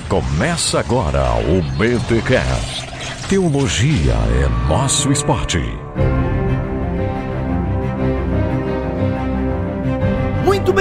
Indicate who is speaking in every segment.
Speaker 1: Começa agora o BTCast. Teologia é nosso esporte.
Speaker 2: Muito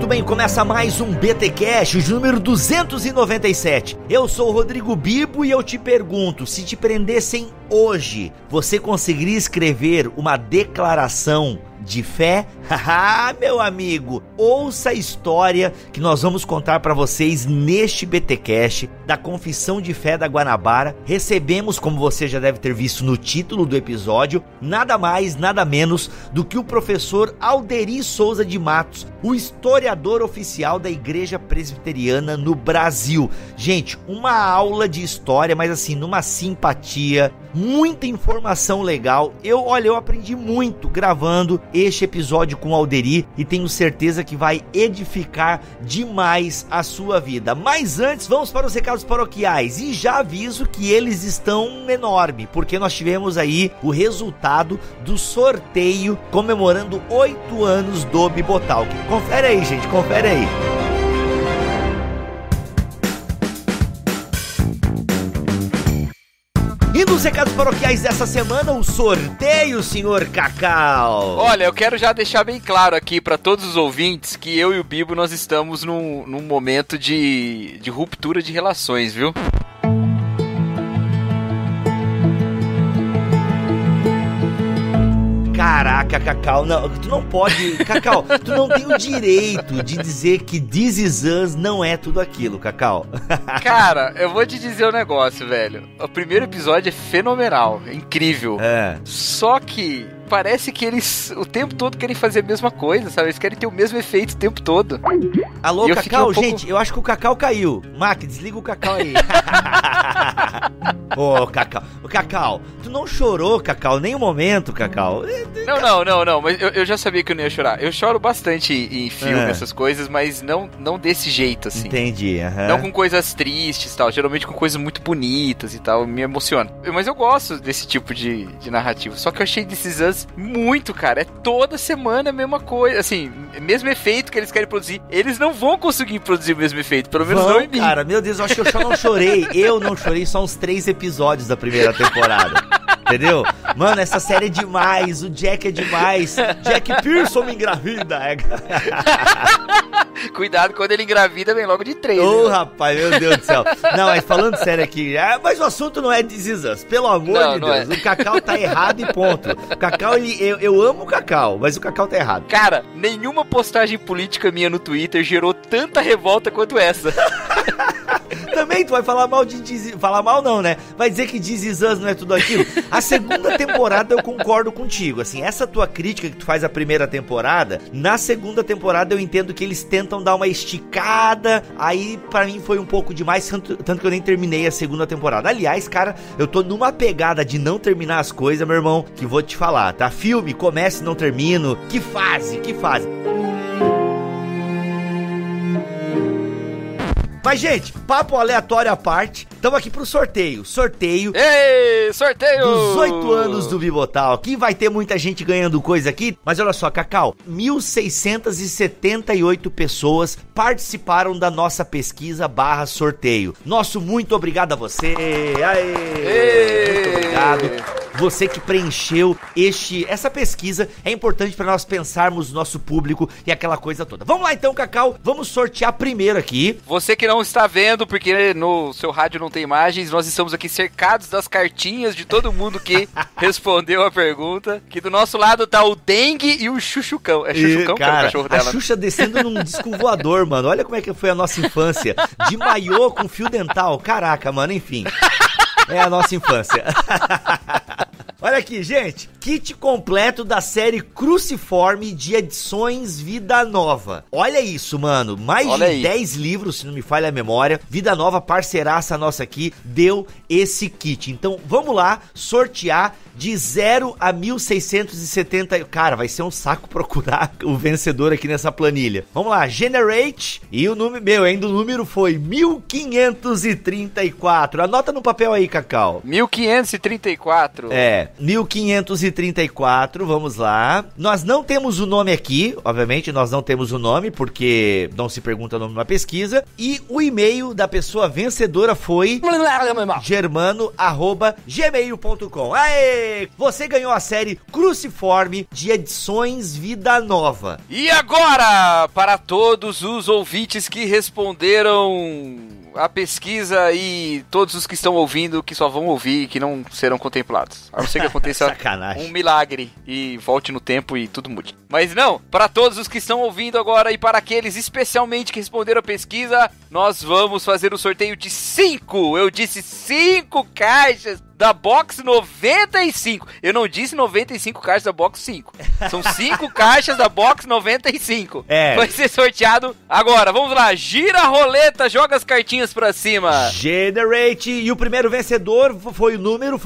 Speaker 2: bem. Começa mais um BTcast, de número 297. Eu sou o Rodrigo Bibo e eu te pergunto, se te prendessem hoje, você conseguiria escrever uma declaração de fé? Haha, meu amigo, ouça a história que nós vamos contar para vocês neste BTcast da Confissão de Fé da Guanabara. Recebemos, como você já deve ter visto no título do episódio, nada mais, nada menos do que o professor Alderi Souza de Matos, o historiador oficial da Igreja Presbiteriana no Brasil. Gente, uma aula de história, mas assim, numa simpatia, muita informação legal. Eu aprendi muito gravando este episódio com o Alderi e tenho certeza que vai edificar demais a sua vida. Mas antes, vamos para os recados paroquiais e já aviso que eles estão enormes, porque nós tivemos aí o resultado do sorteio comemorando 8 anos do Bibotalk. Confere aí, gente, confere aí. E nos recados paroquiais dessa semana, o sorteio, senhor Cacau.
Speaker 3: Olha, eu quero já deixar bem claro aqui para todos os ouvintes que eu e o Bibo, nós estamos num momento de ruptura de relações, viu?
Speaker 2: Caraca, Cacau, não, tu não pode, Cacau, tu não tem o direito de dizer que This Is Us não é tudo aquilo, Cacau.
Speaker 3: Cara, eu vou te dizer um negócio, velho. O primeiro episódio é fenomenal, é incrível.
Speaker 2: É.
Speaker 3: Só que parece que eles o tempo todo querem fazer a mesma coisa, sabe? Eles querem ter o mesmo efeito o tempo todo.
Speaker 2: Alô, Cacau, gente, eu acho que o Cacau caiu. Mac, desliga o Cacau aí. Ô, Cacau, tu não chorou, Cacau, nem um momento, Cacau.
Speaker 3: Não, mas eu já sabia que eu não ia chorar. Eu choro bastante em filme, essas coisas, mas não desse jeito, assim.
Speaker 2: Entendi,
Speaker 3: Não com coisas tristes e tal, geralmente com coisas muito bonitas e tal, me emociona. Mas eu gosto desse tipo de narrativa, só que eu achei This Is Us muito, cara, é toda semana a mesma coisa, assim, mesmo efeito que eles querem produzir, eles não vão conseguir produzir o mesmo efeito, pelo menos não em mim.
Speaker 2: Cara, meu Deus, eu acho que eu só não chorei, só uns 3 episódios da primeira temporada. Entendeu? Mano, essa série é demais, o Jack é demais. Jack Pearson me engravida.
Speaker 3: Cuidado, quando ele engravida, vem logo de 3.
Speaker 2: Ô, rapaz, meu Deus do céu. Não, mas falando sério aqui, mas o assunto não é This Is Us, pelo amor de Deus. O Cacau tá errado e ponto. O Cacau, eu amo o Cacau, mas o Cacau tá errado.
Speaker 3: Cara, nenhuma postagem política minha no Twitter gerou tanta revolta quanto essa.
Speaker 2: Também tu vai falar mal falar mal não, né? Vai dizer que This Is Us não é tudo aquilo. A segunda temporada eu concordo contigo, assim, essa tua crítica que tu faz à primeira temporada, na segunda temporada eu entendo que eles tentam dar uma esticada, aí pra mim foi um pouco demais, tanto que eu nem terminei a segunda temporada. Aliás, cara, eu tô numa pegada de não terminar as coisas, meu irmão, que vou te falar, tá? Filme, começa e não termino, que fase. Mas, gente, papo aleatório à parte, estamos aqui pro sorteio.
Speaker 3: Ei, sorteio!
Speaker 2: Dos 8 anos do Bibotalk. Que vai ter muita gente ganhando coisa aqui. Mas olha só, Cacau, 1.678 pessoas participaram da nossa pesquisa /sorteio. Nosso muito obrigado a você. Muito obrigado. Você que preencheu essa pesquisa, é importante para nós pensarmos nosso público e aquela coisa toda. Vamos lá então, Cacau, vamos sortear primeiro aqui.
Speaker 3: Você que não está vendo, porque no seu rádio não tem imagens, nós estamos aqui cercados das cartinhas de todo mundo que respondeu a pergunta, que do nosso lado tá o Dengue e o Chuchucão. É Chuchucão,
Speaker 2: cara,
Speaker 3: que é o cachorro dela.
Speaker 2: A Xuxa descendo num disco voador, mano. Olha como é que foi a nossa infância. De maiô com fio dental. Caraca, mano, enfim. É a nossa infância. Olha aqui, gente, kit completo da série Cruciforme de edições Vida Nova. Olha isso, mano, mais de 10 livros, se não me falha a memória. Vida Nova, parceiraça nossa aqui, deu esse kit. Então, vamos lá sortear de 0 a 1.670. Cara, vai ser um saco procurar o vencedor aqui nessa planilha. Vamos lá, Generate. E o número foi 1534. Anota no papel aí, Cacau.
Speaker 3: 1534.
Speaker 2: É. 1534, vamos lá. Nós não temos o nome aqui, obviamente, nós não temos o nome, porque não se pergunta o nome numa pesquisa. E o e-mail da pessoa vencedora foi germano@gmail.com. Aê! Você ganhou a série Cruciforme de Edições Vida Nova.
Speaker 3: E agora, para todos os ouvintes que responderam a pesquisa e todos os que estão ouvindo, que só vão ouvir e que não serão contemplados. A não ser que aconteça um milagre e volte no tempo e tudo mude. Mas não, para todos os que estão ouvindo agora e para aqueles especialmente que responderam a pesquisa, nós vamos fazer o sorteio de 5, eu disse 5 caixas da Box 95. Eu não disse 95 caixas da Box 5. São 5 caixas da Box 95. Vai ser sorteado agora. Vamos lá. Gira a roleta, joga as cartinhas pra cima.
Speaker 2: Generate. E o primeiro vencedor foi o número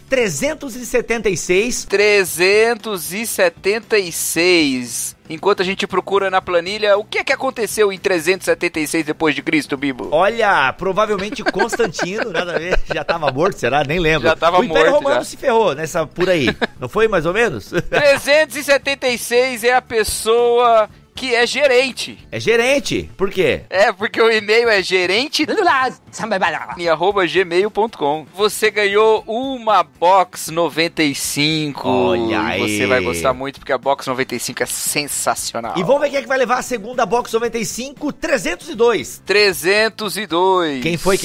Speaker 2: 376.
Speaker 3: 376. Enquanto a gente procura na planilha, o que é que aconteceu em 376 depois de Cristo, Bibo?
Speaker 2: Olha, provavelmente Constantino, nada a ver, já tava morto, será? Nem lembro.
Speaker 3: Já tava morto.
Speaker 2: O Império Romano se ferrou nessa por aí, não foi mais ou menos?
Speaker 3: 376 é a pessoa que é gerente.
Speaker 2: É gerente? Por quê?
Speaker 3: É, porque o e-mail é gerente@gmail.com. Você ganhou uma Box 95.
Speaker 2: Olha aí.
Speaker 3: Você vai gostar muito, porque a Box 95 é sensacional.
Speaker 2: E vamos ver quem é que vai levar a segunda Box 95, 302.
Speaker 3: 302.
Speaker 2: Quem foi?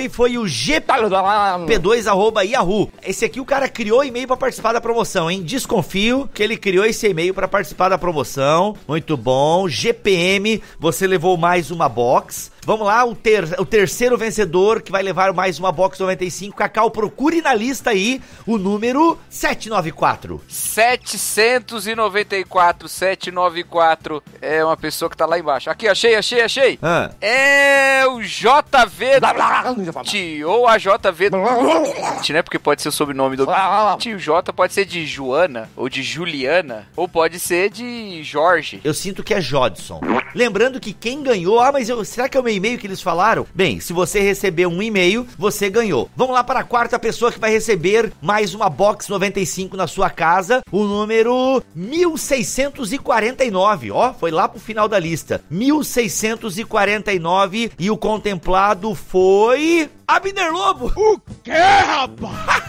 Speaker 2: Foi o gp2@yahoo. Esse aqui o cara criou e-mail pra participar da promoção, hein? Desconfio que ele criou esse e-mail pra participar da promoção. Muito bom. GPM, você levou mais uma box. Vamos lá, o terceiro vencedor que vai levar mais uma Box 95. Cacau, procure na lista aí o número 794.
Speaker 3: 794 é uma pessoa que tá lá embaixo. Aqui, achei. É o JV ou a JV, né? Porque pode ser o sobrenome do tio J, pode ser de Joana ou de Juliana, ou pode ser de Jorge.
Speaker 2: Eu sinto que é Jodson. Lembrando que quem ganhou, mas será que é o meu e-mail que eles falaram? Bem, se você recebeu um e-mail, você ganhou. Vamos lá para a quarta pessoa que vai receber mais uma Box 95 na sua casa, o número 1649, ó, foi lá pro final da lista, 1649, e o contemplado foi... Abner Lobo!
Speaker 4: O quê, rapaz?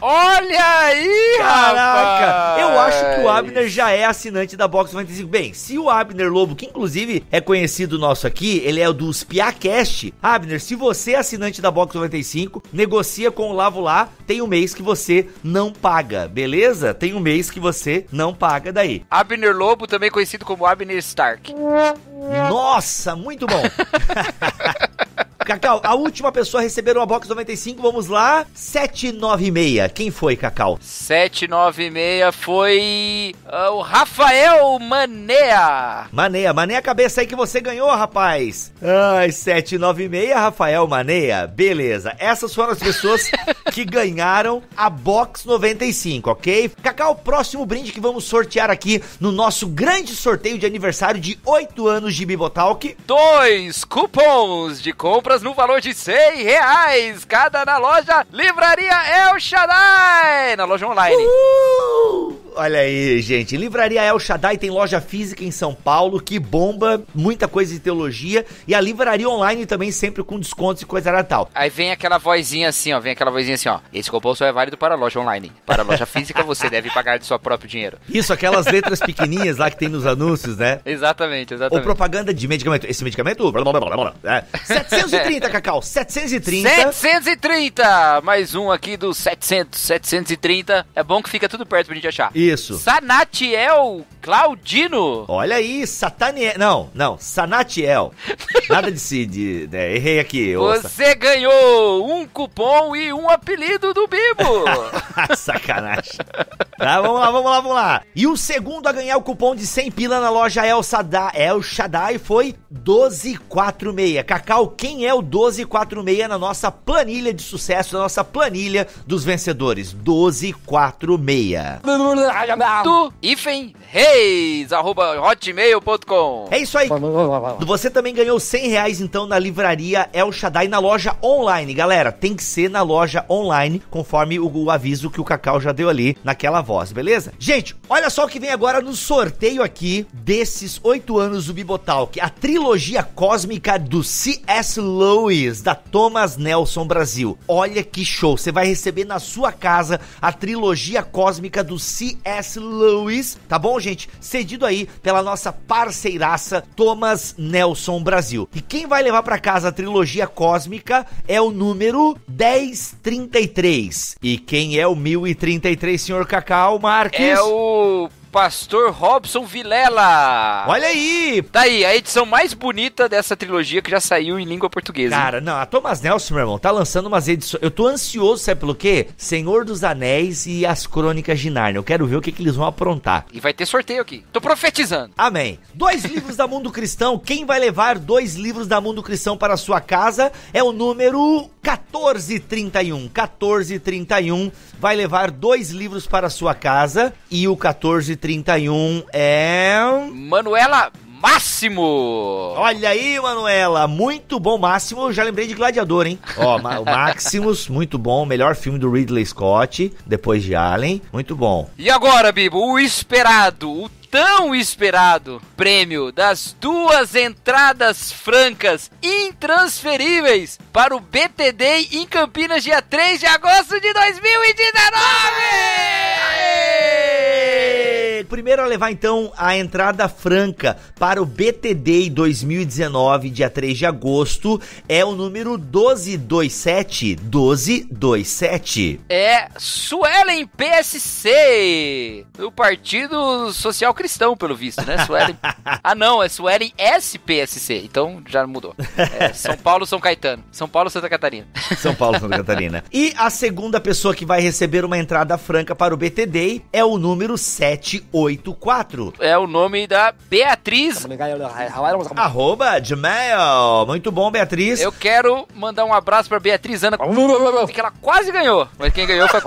Speaker 3: Olha aí,
Speaker 2: caraca!
Speaker 3: rapaz!
Speaker 2: Eu acho que o Abner já é assinante da Box 95. Bem, se o Abner Lobo, que inclusive é conhecido nosso aqui, ele é o do Spiacast. Abner, se você é assinante da Box 95, negocia com o Lavo lá, tem um mês que você não paga, beleza? Tem um mês que você não paga daí.
Speaker 3: Abner Lobo, também conhecido como Abner Stark.
Speaker 2: Nossa, muito bom! Cacau, a última pessoa a receber uma Box 95, vamos lá, 796, quem foi, Cacau?
Speaker 3: 796 foi o Rafael Manea.
Speaker 2: Manea, cabeça aí que você ganhou, rapaz. Ai, 796, Rafael Manea, beleza. Essas foram as pessoas que ganharam a Box 95, ok? Cacau, o próximo brinde que vamos sortear aqui no nosso grande sorteio de aniversário de 8 anos de Bibotalk.
Speaker 3: 2 cupons de compras no valor de R$100, cada na loja Livraria El Shaddai, na loja online.
Speaker 2: Olha aí, gente, Livraria El Shaddai tem loja física em São Paulo, que bomba, muita coisa de teologia, e a livraria online também sempre com descontos e coisa tal.
Speaker 3: Aí vem aquela vozinha assim, ó, esse cupom só é válido para a loja online, para a loja física você deve pagar de seu próprio dinheiro.
Speaker 2: Isso, aquelas letras pequenininhas lá que tem nos anúncios, né?
Speaker 3: Exatamente.
Speaker 2: Ou propaganda de medicamento, esse medicamento, 730, Cacau, 730,
Speaker 3: mais um aqui do 730, é bom que fica tudo perto pra gente achar.
Speaker 2: Isso.
Speaker 3: Sanatiel Claudino.
Speaker 2: Olha aí, Sanatiel. Nada né, errei aqui.
Speaker 3: Você ganhou um cupom e um apelido do Bibo.
Speaker 2: Sacanagem. Tá, vamos lá. E o segundo a ganhar o cupom de 100 pila na loja El Shaddai foi 1246. Cacau, quem é o 1246 na nossa planilha de sucesso, na nossa planilha dos vencedores? 1246.
Speaker 3: reis@hotmail.com.
Speaker 2: É isso aí. Você também ganhou R$100 então na livraria El Shaddai, na loja online, galera. Tem que ser na loja online, conforme o aviso que o Cacau já deu ali naquela voz, beleza? Gente, olha só o que vem agora no sorteio aqui desses 8 anos do Bibotalk, a trilogia cósmica do C.S. Lewis, da Thomas Nelson Brasil. Olha que show, você vai receber na sua casa a trilogia cósmica do C.S. Lewis, tá bom, gente? Cedido aí pela nossa parceiraça Thomas Nelson Brasil. E quem vai levar pra casa a trilogia cósmica é o número 1033. E quem é o 1033, senhor Cacau Marques?
Speaker 3: É o Pastor Robson Vilela.
Speaker 2: Olha aí!
Speaker 3: Tá aí, a edição mais bonita dessa trilogia que já saiu em língua portuguesa.
Speaker 2: Cara, não, a Thomas Nelson, meu irmão, tá lançando umas edições. Eu tô ansioso, sabe pelo quê? Senhor dos Anéis e as Crônicas de Nárnia. Eu quero ver o que eles vão aprontar.
Speaker 3: E vai ter sorteio aqui. Tô profetizando.
Speaker 2: Amém. 2 livros da Mundo Cristão. Quem vai levar 2 livros da Mundo Cristão para a sua casa é o número 1431. 1431 vai levar 2 livros para a sua casa. E o 1431 é...
Speaker 3: Manuela Máximo!
Speaker 2: Olha aí, Manuela, muito bom. Máximo, eu já lembrei de Gladiador, hein? Ó, o Maximus, muito bom, melhor filme do Ridley Scott, depois de Alien, muito bom.
Speaker 3: E agora, Bibo, o esperado, o tão esperado prêmio das 2 entradas francas intransferíveis para o BT Day em Campinas, dia 3 de agosto de 2019!
Speaker 2: Primeiro a levar então a entrada franca para o BT Day 2019, dia 3 de agosto, é o número 1227. 1227.
Speaker 3: É Suelen PSC, do Partido Social Cristão, pelo visto, né? Suelen... Ah, não, é Suelen SPSC, então já mudou. É São Paulo, São Caetano. São Paulo, Santa Catarina.
Speaker 2: São Paulo, Santa Catarina. E a segunda pessoa que vai receber uma entrada franca para o BT Day é o número 784.
Speaker 3: É o nome da Beatriz.
Speaker 2: @Gmail. Muito bom, Beatriz.
Speaker 3: Eu quero mandar um abraço pra Beatriz Ana, que ela quase ganhou, mas quem ganhou foi...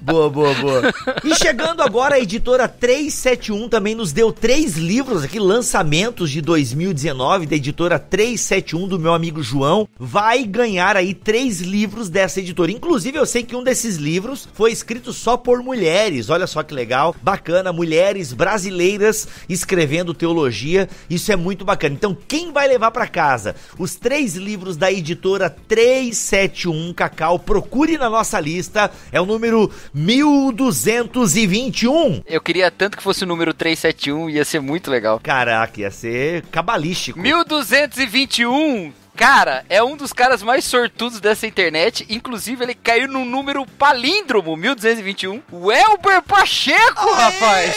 Speaker 2: Boa, boa, boa. E chegando agora, a editora 371 também nos deu 3 livros aqui, lançamentos de 2019, da editora 371, do meu amigo João. Vai ganhar aí 3 livros dessa editora. Inclusive, eu sei que um desses livros foi escrito só por mulheres. Olha só que legal, bacana, mulheres brasileiras escrevendo teologia. Isso é muito bacana. Então, quem vai levar pra casa os 3 livros da editora 371, Cacau? Procure na nossa lista, é o número 1221.
Speaker 3: Eu queria tanto que fosse o número 371, ia ser muito legal.
Speaker 2: Caraca, ia ser cabalístico.
Speaker 3: 1221. Cara, é um dos caras mais sortudos dessa internet. Inclusive, ele caiu num número palíndromo, 1221. O Elber Pacheco, rapaz!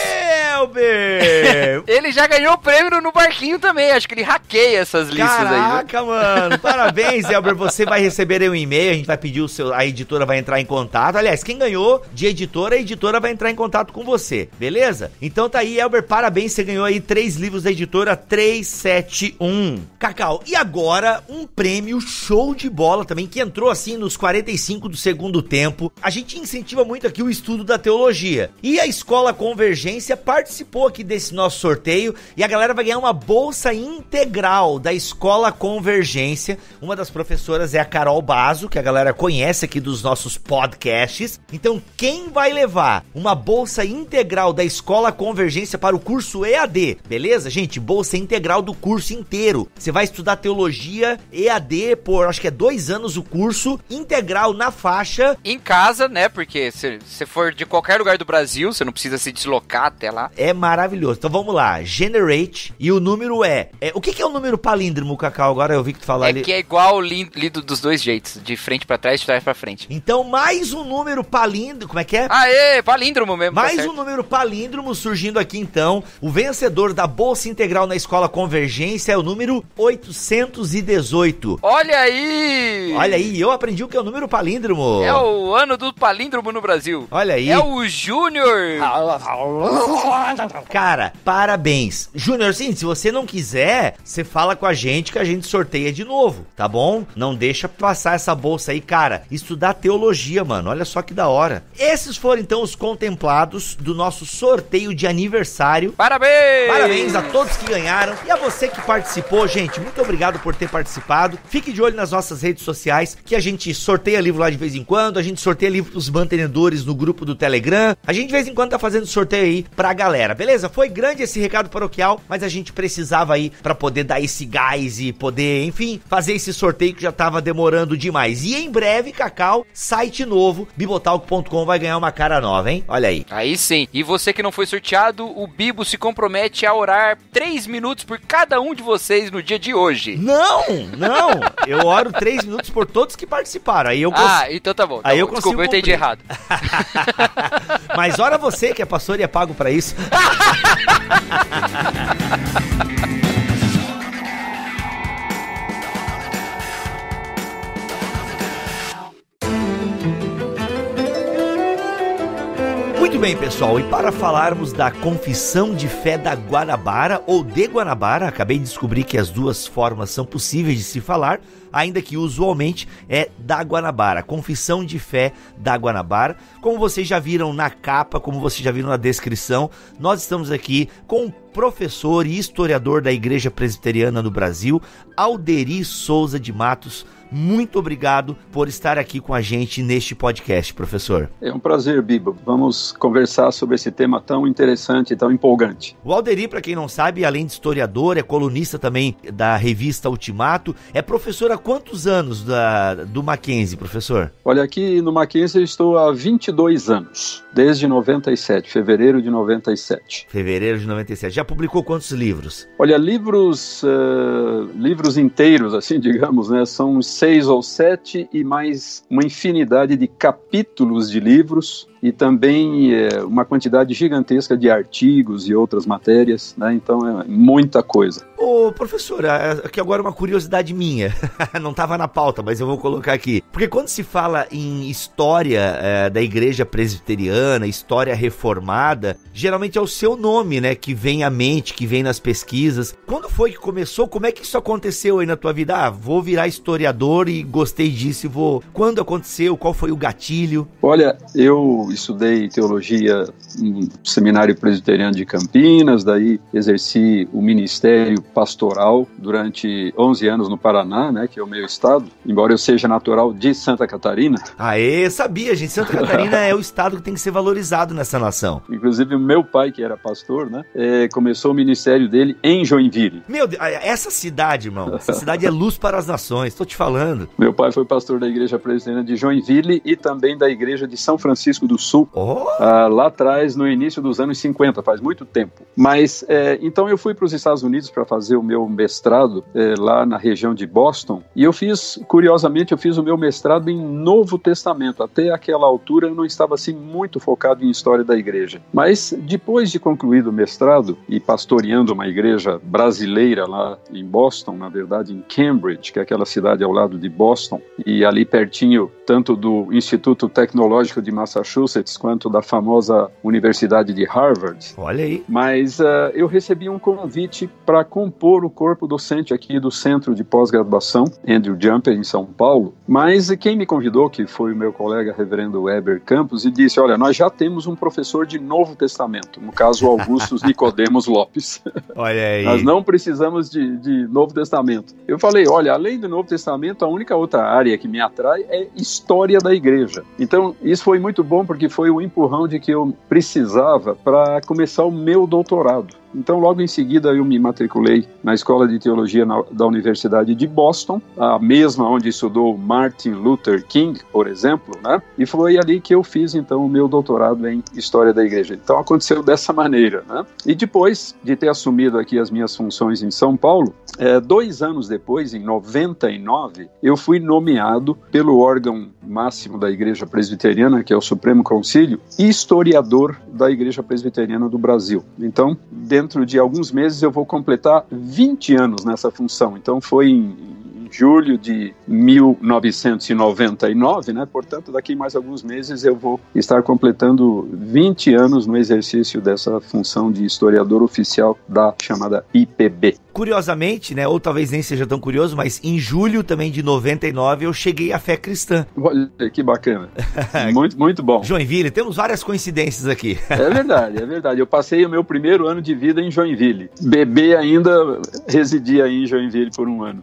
Speaker 2: Elber!
Speaker 3: Ele já ganhou o prêmio no barquinho também. Acho que ele hackeia essas listas aí.
Speaker 2: Caraca, mano! Parabéns, Elber. Você vai receber aí um e-mail. A gente vai pedir a editora vai entrar em contato. Aliás, quem ganhou de editora, a editora vai entrar em contato com você. Beleza? Então tá aí, Elber. Parabéns. Você ganhou aí 3 livros da editora 371. Cacau, e agora um prêmio show de bola também, que entrou assim nos 45 do segundo tempo. A gente incentiva muito aqui o estudo da teologia. E a Escola Convergência participou aqui desse nosso sorteio e a galera vai ganhar uma bolsa integral da Escola Convergência. Uma das professoras é a Carol Bazo, que a galera conhece aqui dos nossos podcasts. Então, quem vai levar uma bolsa integral da Escola Convergência para o curso EAD? Beleza, gente? Bolsa integral do curso inteiro. Você vai estudar teologia EAD por, acho que é 2 anos o curso, integral na faixa.
Speaker 3: Em casa, né? Porque se você for de qualquer lugar do Brasil, você não precisa se deslocar até lá.
Speaker 2: É maravilhoso. Então vamos lá, Generate, e o número o que é o número palíndromo, Cacau? Agora eu vi que tu falou ali.
Speaker 3: Que é igual lido dos dois jeitos, de frente pra trás e de trás pra frente.
Speaker 2: Então mais um número palíndromo, como é que é?
Speaker 3: Aê, palíndromo mesmo.
Speaker 2: Mais um número palíndromo surgindo aqui então. O vencedor da Bolsa Integral na Escola Convergência é o número 818.
Speaker 3: Olha aí!
Speaker 2: Olha aí, eu aprendi o que é o número palíndromo.
Speaker 3: É o ano do palíndromo no Brasil.
Speaker 2: Olha aí.
Speaker 3: É o Júnior
Speaker 2: Cara, parabéns. Júnior, assim, se você não quiser, você fala com a gente que a gente sorteia de novo, tá bom? Não deixa passar essa bolsa aí, cara. Estudar teologia, mano, olha só que da hora. Esses foram, então, os contemplados do nosso sorteio de aniversário.
Speaker 3: Parabéns!
Speaker 2: Parabéns a todos que ganharam e a você que participou, gente. Muito obrigado por ter participado. Fique de olho nas nossas redes sociais, que a gente sorteia livro lá de vez em quando, a gente sorteia livro pros mantenedores no grupo do Telegram. A gente de vez em quando tá fazendo sorteio aí pra galera, beleza? Foi grande esse recado paroquial, mas a gente precisava aí pra poder dar esse gás e poder, enfim, fazer esse sorteio que já tava demorando demais. E em breve, Cacau, site novo, bibotalk.com vai ganhar uma cara nova, hein? Olha aí.
Speaker 3: Aí sim. E você que não foi sorteado, o Bibo se compromete a orar 3 minutos por cada um de vocês no dia de hoje.
Speaker 2: Não. Eu oro 3 minutos por todos que participaram. Aí eu
Speaker 3: então tá bom.
Speaker 2: Aí eu
Speaker 3: Desculpa,
Speaker 2: consigo
Speaker 3: eu entendi errado.
Speaker 2: Mas ora você que é pastor e é pago pra isso. Muito bem, pessoal, e para falarmos da Confissão de Fé da Guanabara, ou de Guanabara, acabei de descobrir que as duas formas são possíveis de se falar, ainda que usualmente é da Guanabara, Confissão de Fé da Guanabara. Como vocês já viram na capa, como vocês já viram na descrição, nós estamos aqui com o professor e historiador da Igreja Presbiteriana do Brasil, Alderi Souza de Matos. Muito obrigado por estar aqui com a gente neste podcast, professor.
Speaker 4: É um prazer, Bibo. Vamos conversar sobre esse tema tão interessante e tão empolgante.
Speaker 2: O Alderi, para quem não sabe, além de historiador, é colunista também da revista Ultimato. É professor há quantos anos do Mackenzie, professor?
Speaker 4: Olha, aqui no Mackenzie eu estou há 22 anos, desde 97, fevereiro de 97.
Speaker 2: Fevereiro de 97. Já publicou quantos livros?
Speaker 4: Olha, livros inteiros, assim, digamos, né? São 6 ou 7 e mais uma infinidade de capítulos de livros e também uma quantidade gigantesca de artigos e outras matérias, né? Então é muita coisa.
Speaker 2: Ô, professor, aqui agora uma curiosidade minha, não estava na pauta, mas eu vou colocar aqui. Porque quando se fala em história da Igreja Presbiteriana, história reformada, geralmente é o seu nome, né, que vem à mente, que vem nas pesquisas. Quando foi que começou? Como é que isso aconteceu aí na tua vida? Vou virar historiador e gostei disso e vou... Quando aconteceu? Qual foi o gatilho?
Speaker 4: Olha, eu estudei teologia no Seminário Presbiteriano de Campinas, daí exerci o ministério pastoral durante 11 anos no Paraná, né, que é o meu estado, embora eu seja natural de Santa Catarina.
Speaker 2: Aê, sabia, gente, Santa Catarina é o estado que tem que ser valorizado nessa nação.
Speaker 4: Inclusive o meu pai, que era pastor, né, começou o ministério dele em Joinville.
Speaker 2: Meu Deus, essa cidade, irmão, essa cidade é luz para as nações, tô te falando.
Speaker 4: Meu pai foi pastor da Igreja Presbiteriana de Joinville e também da Igreja de São Francisco do Sul, lá atrás, no início dos anos 50, faz muito tempo. Mas, então eu fui para os Estados Unidos para fazer o meu mestrado lá na região de Boston, e curiosamente, eu fiz o meu mestrado em Novo Testamento. Até aquela altura eu não estava assim muito focado em história da igreja. Mas depois de concluído o mestrado e pastoreando uma igreja brasileira lá em Boston, na verdade em Cambridge, que é aquela cidade ao lado de Boston, e ali pertinho tanto do Instituto Tecnológico de Massachusetts quanto da famosa Universidade de Harvard.
Speaker 2: Olha aí.
Speaker 4: Mas eu recebi um convite para compor o corpo docente aqui do Centro de Pós-Graduação Andrew Jumper, em São Paulo. Mas quem me convidou, que foi o meu colega reverendo Weber Campos, e disse, olha, nós já temos um professor de Novo Testamento, no caso Augustus Nicodemos Lopes.
Speaker 2: Olha aí.
Speaker 4: Nós não precisamos de Novo Testamento. Eu falei, olha, além do Novo Testamento, a única outra área que me atrai é história da igreja. Então, isso foi muito bom porque foi o empurrão de que eu precisava para começar o meu doutorado. Então, logo em seguida, eu me matriculei na Escola de Teologia da Universidade de Boston, a mesma onde estudou Martin Luther King, por exemplo, né? E foi ali que eu fiz, então, o meu doutorado em História da Igreja. Então, aconteceu dessa maneira, né? E depois de ter assumido aqui as minhas funções em São Paulo, 2 anos depois, em 99, eu fui nomeado pelo órgão máximo da Igreja Presbiteriana, que é o Supremo Concílio, historiador da Igreja Presbiteriana do Brasil. Então, dentro de alguns meses eu vou completar 20 anos nessa função. Então foi em julho de 1999, né? Portanto, daqui mais alguns meses eu vou estar completando 20 anos no exercício dessa função de historiador oficial da chamada IPB.
Speaker 2: Curiosamente, né, ou talvez nem seja tão curioso, mas em julho também de 99 eu cheguei à fé cristã.
Speaker 4: Olha, que bacana. Muito, muito bom.
Speaker 2: Joinville, temos várias coincidências aqui.
Speaker 4: É verdade, é verdade. Eu passei o meu primeiro ano de vida em Joinville. Bebê ainda residia aí em Joinville por um ano.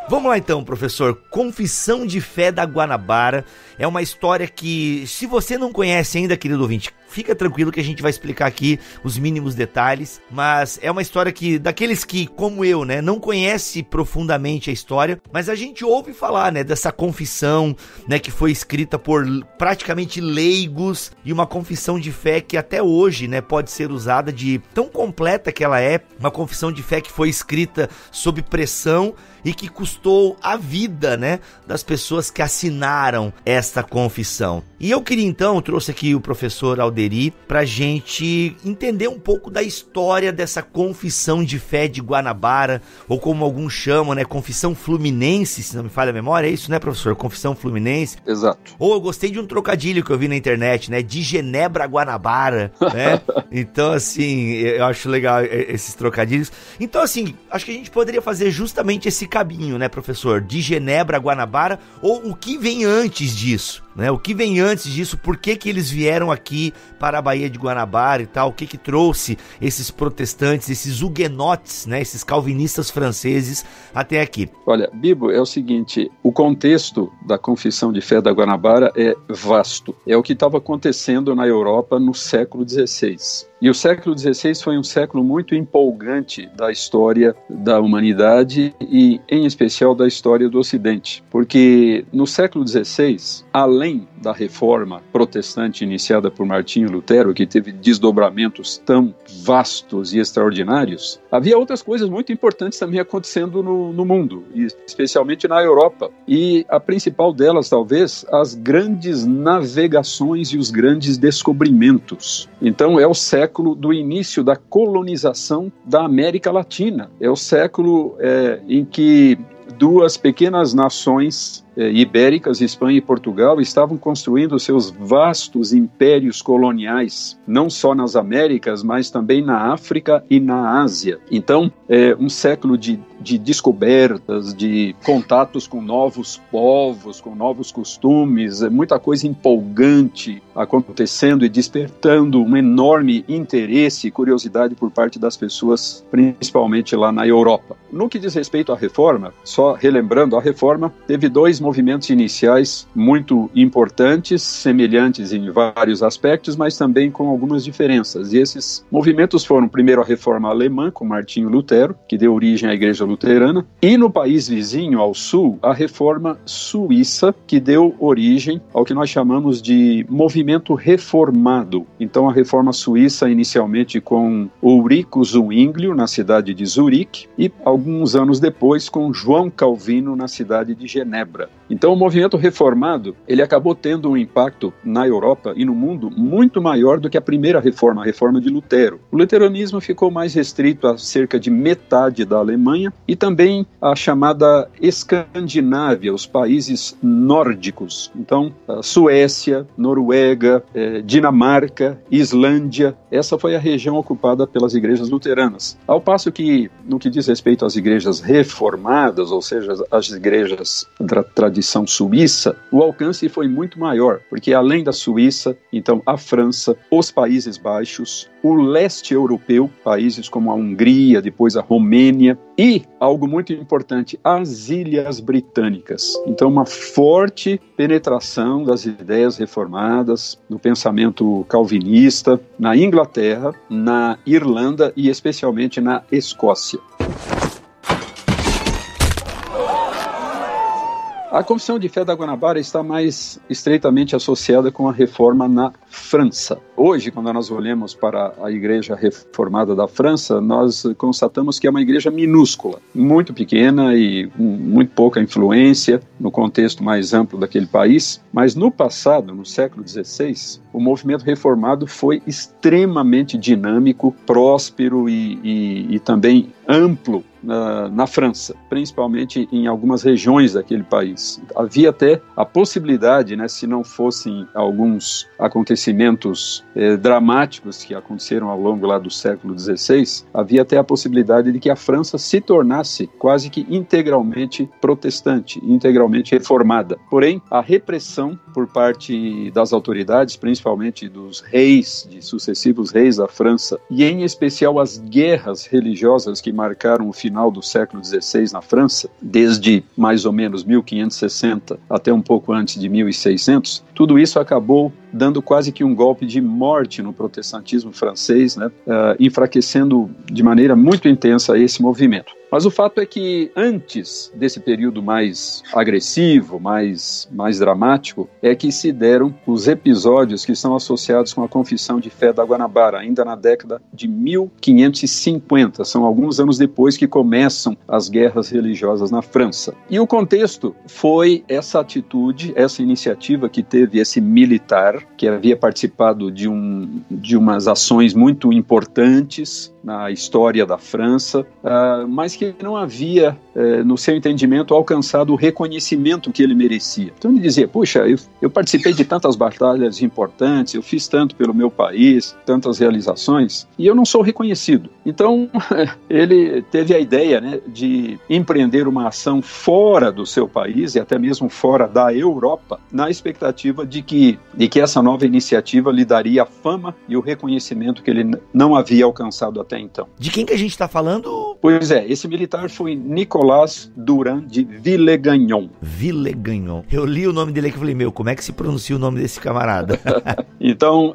Speaker 2: Vamos lá então, professor. Confissão de Fé da Guanabara é uma história que, se você não conhece ainda, querido ouvinte, fica tranquilo que a gente vai explicar aqui os mínimos detalhes, mas é uma história que, daqueles que, como eu, né, não conhece profundamente a história, mas a gente ouve falar, né, dessa confissão, né, que foi escrita por praticamente leigos, e uma confissão de fé que até hoje, né, pode ser usada de tão completa que ela é, uma confissão de fé que foi escrita sob pressão e que custou a vida, né, das pessoas que assinaram esta confissão. E eu queria então, trouxe aqui o professor Alderi pra gente entender um pouco da história dessa confissão de fé de Guanabara, ou como alguns chamam, né, confissão fluminense, se não me falha a memória, é isso, né, professor? Confissão fluminense.
Speaker 4: Exato.
Speaker 2: Ou eu gostei de um trocadilho que eu vi na internet, né, de Genebra a Guanabara, né? Então, assim, eu acho legal esses trocadilhos. Então, assim, acho que a gente poderia fazer justamente esse caminho, né, professor? De Genebra a Guanabara, ou o que vem antes disso, né? O que vem antes disso, por que que eles vieram aqui para a Baía de Guanabara e tal, o que que trouxe esses protestantes, esses huguenotes, né, esses calvinistas franceses até aqui?
Speaker 4: Olha, Bibo, é o seguinte, o contexto da Confissão de Fé da Guanabara é vasto. É o que estava acontecendo na Europa no século XVI. E o século XVI foi um século muito empolgante da história da humanidade e, em especial, da história do Ocidente. Porque no século XVI, além da reforma protestante iniciada por Martinho Lutero, que teve desdobramentos tão vastos e extraordinários, havia outras coisas muito importantes também acontecendo no mundo, e especialmente na Europa. E a principal delas, talvez, as grandes navegações e os grandes descobrimentos. Então, é o século do início da colonização da América Latina. É o século em que duas pequenas nações ibéricas, Espanha e Portugal, estavam construindo seus vastos impérios coloniais, não só nas Américas, mas também na África e na Ásia. Então, é um século de descobertas, de contatos com novos povos, com novos costumes, muita coisa empolgante acontecendo e despertando um enorme interesse e curiosidade por parte das pessoas, principalmente lá na Europa. No que diz respeito à reforma, só relembrando, a reforma teve dois movimentos iniciais muito importantes, semelhantes em vários aspectos, mas também com algumas diferenças. E esses movimentos foram, primeiro, a reforma alemã, com Martinho Lutero, que deu origem à Igreja Luterana, e no país vizinho, ao sul, a reforma suíça, que deu origem ao que nós chamamos de movimento reformado. Então, a reforma suíça, inicialmente com Ulrico Zwinglio, na cidade de Zurique, e alguns anos depois com João Calvino, na cidade de Genebra. Então, o movimento reformado, ele acabou tendo um impacto na Europa e no mundo muito maior do que a primeira reforma, a reforma de Lutero. O luteranismo ficou mais restrito a cerca de metade da Alemanha e também a chamada Escandinávia, os países nórdicos. Então, a Suécia, Noruega, Dinamarca, Islândia, essa foi a região ocupada pelas igrejas luteranas. Ao passo que, no que diz respeito às igrejas reformadas, ou seja, as igrejas da tradição suíça, o alcance foi muito maior, porque além da Suíça, então a França, os Países Baixos, o leste europeu, países como a Hungria, depois a Romênia, e, algo muito importante, as Ilhas Britânicas. Então, uma forte penetração das ideias reformadas, do pensamento calvinista, na Inglaterra, na Irlanda e especialmente na Escócia. A Confissão de Fé da Guanabara está mais estreitamente associada com a reforma na França. Hoje, quando nós olhamos para a Igreja Reformada da França, nós constatamos que é uma igreja minúscula, muito pequena e com muito pouca influência no contexto mais amplo daquele país. Mas no passado, no século XVI, o movimento reformado foi extremamente dinâmico, próspero e também amplo na França, principalmente em algumas regiões daquele país. Havia até a possibilidade, né, se não fossem alguns acontecimentos dramáticos que aconteceram ao longo lá do século XVI, havia até a possibilidade de que a França se tornasse quase que integralmente protestante, integralmente reformada. Porém, a repressão por parte das autoridades, principalmente dos reis, de sucessivos reis da França, e em especial as guerras religiosas que marcaram o final do século XVI na França, desde mais ou menos 1560 até um pouco antes de 1600, tudo isso acabou dando quase que um golpe de morte no protestantismo francês, né, enfraquecendo de maneira muito intensa esse movimento. Mas o fato é que antes desse período mais agressivo, mais dramático, é que se deram os episódios que estão associados com a Confissão de Fé da Guanabara, ainda na década de 1550. São alguns anos depois que começam as guerras religiosas na França. E o contexto foi essa atitude, essa iniciativa que teve esse militar, que havia participado de umas ações muito importantes na história da França, mas que não havia, no seu entendimento, alcançado o reconhecimento que ele merecia. Então ele dizia, puxa, eu participei de tantas batalhas importantes, eu fiz tanto pelo meu país, tantas realizações, e eu não sou reconhecido. Então ele teve a ideia, né, de empreender uma ação fora do seu país, e até mesmo fora da Europa, na expectativa de que essa nova iniciativa lhe daria a fama e o reconhecimento que ele não havia alcançado até então.
Speaker 2: De quem que a gente está falando?
Speaker 4: Pois é, esse militar foi Nicolas Durand de Villegagnon.
Speaker 2: Villegagnon. Eu li o nome dele aqui e falei, como é que se pronuncia o nome desse camarada?
Speaker 4: Então,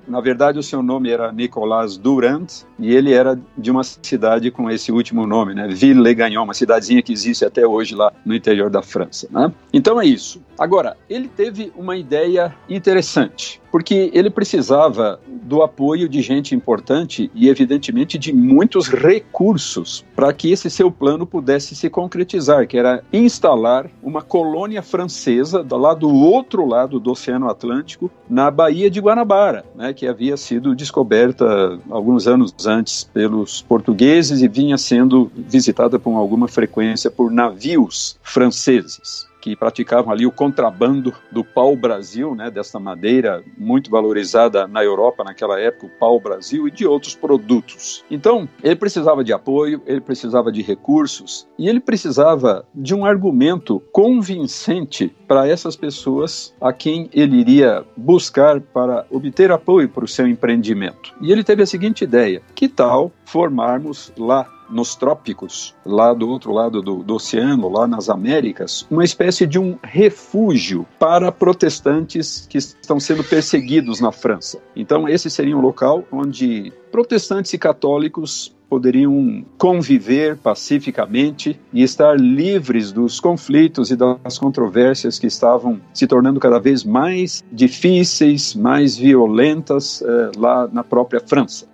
Speaker 4: na verdade, o seu nome era Nicolas Durand e ele era de uma cidade com esse último nome, né? Villegagnon, uma cidadezinha que existe até hoje lá no interior da França, né? Então é isso. Agora, ele teve uma ideia interessante, porque ele precisava do apoio de gente importante e, evidentemente, de muitos recursos para que esse seu plano pudesse se concretizar, que era instalar uma colônia francesa lá do outro lado do Oceano Atlântico, na Baía de Guanabara, né, que havia sido descoberta alguns anos antes pelos portugueses e vinha sendo visitada com alguma frequência por navios franceses, que praticavam ali o contrabando do pau-brasil, né, dessa madeira muito valorizada na Europa naquela época, o pau-brasil, e de outros produtos. Então, ele precisava de apoio, ele precisava de recursos, e ele precisava de um argumento convincente para essas pessoas a quem ele iria buscar para obter apoio para o seu empreendimento. E ele teve a seguinte ideia: que tal formarmos lá nos trópicos, lá do outro lado do oceano, lá nas Américas, uma espécie de um refúgio para protestantes que estão sendo perseguidos na França. Então esse seria um local onde protestantes e católicos poderiam conviver pacificamente e estar livres dos conflitos e das controvérsias que estavam se tornando cada vez mais difíceis, mais violentas lá na própria França.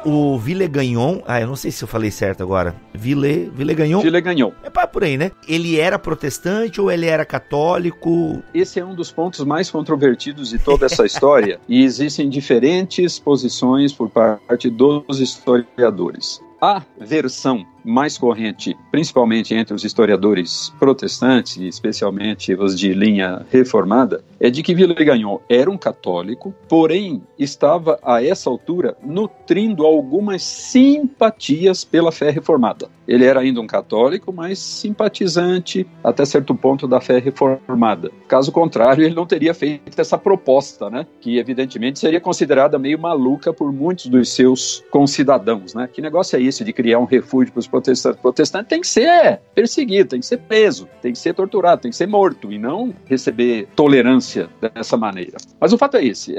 Speaker 2: O Villegagnon, eu não sei se eu falei certo agora, Villegagnon?
Speaker 4: Villegagnon.
Speaker 2: É por aí, né? Ele era protestante ou ele era católico?
Speaker 4: Esse é um dos pontos mais controvertidos de toda essa história e existem diferentes posições por parte dos historiadores. A versão mais corrente, principalmente entre os historiadores protestantes, e especialmente os de linha reformada, é de que Villegagnon era um católico, porém estava a essa altura nutrindo algumas simpatias pela fé reformada. Ele era ainda um católico, mas simpatizante até certo ponto da fé reformada. Caso contrário, ele não teria feito essa proposta, né? Que evidentemente seria considerada meio maluca por muitos dos seus concidadãos, né? Que negócio é esse de criar um refúgio para os protestante. Protestante tem que ser perseguido, tem que ser preso, tem que ser torturado, tem que ser morto, e não receber tolerância dessa maneira. Mas o fato é esse,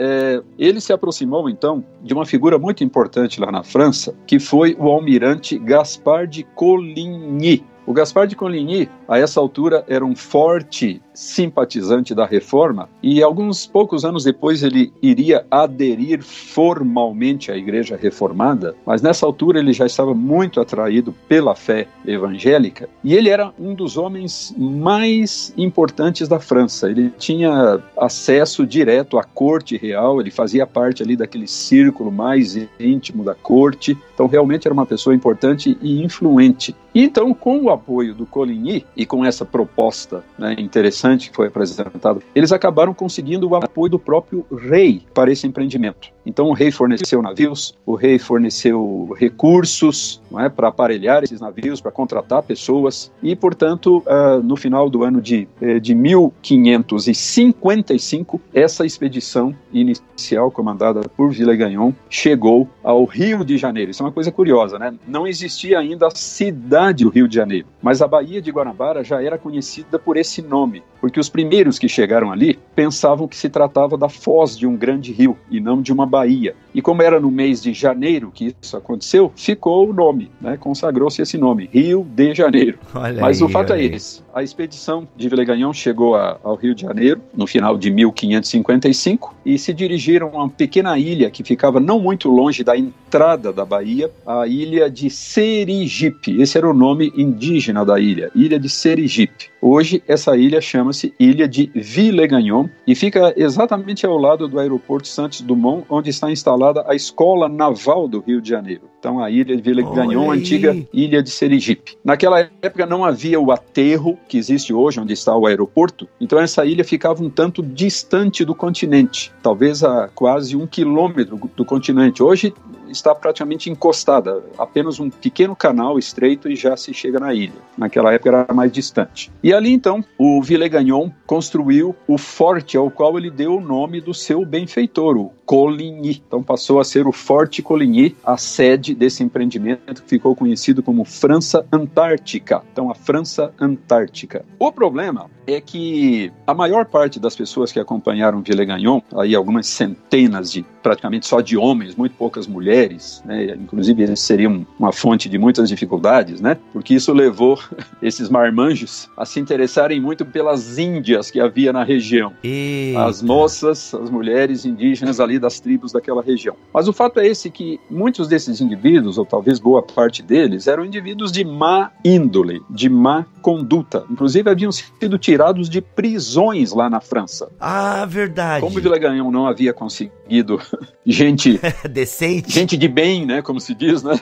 Speaker 4: ele se aproximou então de uma figura muito importante lá na França, que foi o almirante Gaspard de Coligny. O Gaspard de Coligny, a essa altura, era um forte simpatizante da Reforma, e alguns poucos anos depois ele iria aderir formalmente à Igreja Reformada, mas nessa altura ele já estava muito atraído pela fé evangélica, e ele era um dos homens mais importantes da França. Ele tinha acesso direto à corte real, ele fazia parte ali daquele círculo mais íntimo da corte, então realmente era uma pessoa importante e influente. E então, com o apoio do Coligny e com essa proposta, né, interessante que foi apresentada, eles acabaram conseguindo o apoio do próprio rei para esse empreendimento. Então o rei forneceu navios, o rei forneceu recursos, não é, para aparelhar esses navios, para contratar pessoas, e portanto no final do ano de 1555, essa expedição inicial comandada por Villegagnon chegou ao Rio de Janeiro. Isso é uma coisa curiosa, né? Não existia ainda a cidade do Rio de Janeiro, mas a Baía de Guanabara já era conhecida por esse nome, porque os primeiros que chegaram ali pensavam que se tratava da foz de um grande rio e não de uma baía. E como era no mês de janeiro que isso aconteceu, ficou o nome, né? Consagrou-se esse nome, Rio de Janeiro. Mas o fato é esse, a expedição de Villegagnon chegou ao Rio de Janeiro no final de 1555 e se dirigiram a uma pequena ilha que ficava não muito longe da entrada da baía, a ilha de Serigipe. Esse era o nome indígena da ilha, Ilha de Serigipe. Hoje, essa ilha chama-se Ilha de Villegagnon e fica exatamente ao lado do aeroporto Santos Dumont, onde está instalada a Escola Naval do Rio de Janeiro. Então, a Ilha de Villegagnon, a antiga Ilha de Serigipe. Naquela época não havia o aterro que existe hoje, onde está o aeroporto, então essa ilha ficava um tanto distante do continente, talvez a quase 1 quilômetro do continente. Hoje está praticamente encostada, apenas um pequeno canal estreito e já se chega na ilha. Naquela época era mais distante. E ali então, o Villegagnon construiu o forte ao qual ele deu o nome do seu benfeitor, o Coligny. Então passou a ser o Forte Coligny, a sede desse empreendimento que ficou conhecido como França Antártica. Então a França Antártica. O problema é que a maior parte das pessoas que acompanharam Villegagnon, aí algumas centenas praticamente só de homens, muito poucas mulheres, né? Inclusive eles seriam uma fonte de muitas dificuldades, né? Porque isso levou esses marmanjos a se interessarem muito pelas índias que havia na região. Eita. As moças, as mulheres indígenas ali das tribos daquela região. Mas o fato é esse, que muitos desses indivíduos, ou talvez boa parte deles, eram indivíduos de má índole, de má conduta. Inclusive haviam sido tirados de prisões lá na França.
Speaker 2: Ah, verdade.
Speaker 4: Como Villegagnon não havia conseguido gente
Speaker 2: decente,
Speaker 4: gente de bem, né, como se diz, né,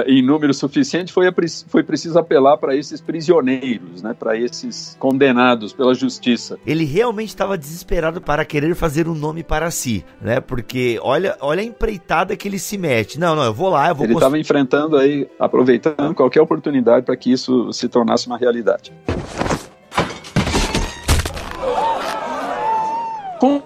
Speaker 4: em número suficiente, foi preciso apelar para esses prisioneiros, né, para esses condenados pela justiça.
Speaker 2: Ele realmente estava desesperado para querer fazer um nome para si, né, porque olha a empreitada que ele se mete. Não, eu vou lá,
Speaker 4: Ele estava enfrentando aí, aproveitando qualquer oportunidade para que isso se tornasse uma realidade.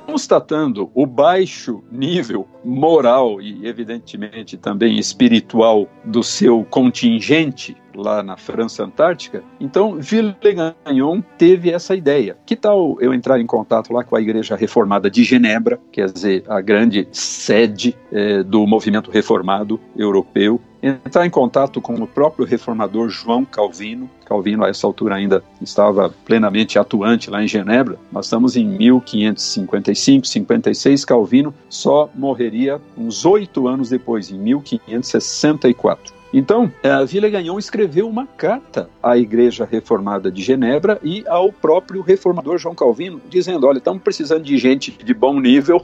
Speaker 4: Constatando o baixo nível moral e, evidentemente, também espiritual do seu contingente lá na França Antártica, então Villegagnon teve essa ideia. Que tal eu entrar em contato lá com a Igreja Reformada de Genebra, quer dizer, a grande sede do movimento reformado europeu, entrar em contato com o próprio reformador João Calvino. Calvino, a essa altura, ainda estava plenamente atuante lá em Genebra. Nós estamos em 1555, 56. Calvino só morreria uns 8 anos depois, em 1564. Então, Villegagnon escreveu uma carta à Igreja Reformada de Genebra e ao próprio reformador João Calvino, dizendo: olha, estamos precisando de gente de bom nível,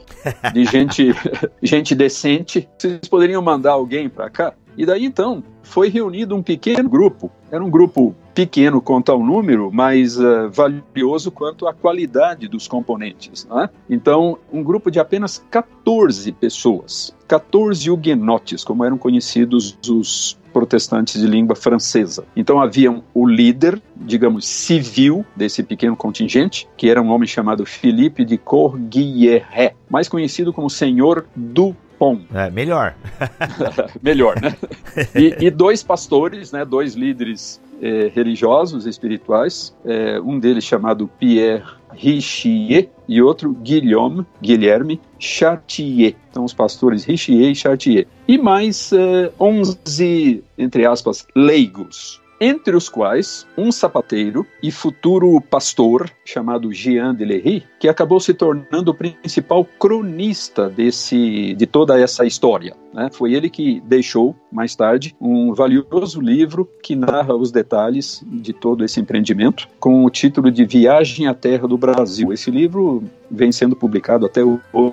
Speaker 4: de gente decente, vocês poderiam mandar alguém para cá? E daí, então, foi reunido um pequeno grupo. Era um grupo pequeno quanto ao número, mas valioso quanto à qualidade dos componentes, né? Então, um grupo de apenas 14 pessoas, 14 huguenotes, como eram conhecidos os protestantes de língua francesa. Então havia o líder, digamos, civil desse pequeno contingente, que era um homem chamado Philippe de Courguilhéret, mais conhecido como Senhor do Pom.
Speaker 2: Melhor.
Speaker 4: Melhor, né? E 2 pastores, né, 2 líderes religiosos, espirituais, um deles chamado Pierre Richier e outro Guilherme Chartier. Então, os pastores Richier e Chartier. E mais 11, entre aspas, leigos, entre os quais um sapateiro e futuro pastor chamado Jean de Lery, que acabou se tornando o principal cronista de toda essa história, né? Foi ele que deixou, mais tarde, um valioso livro que narra os detalhes de todo esse empreendimento, com o título de Viagem à Terra do Brasil. Esse livro vem sendo publicado até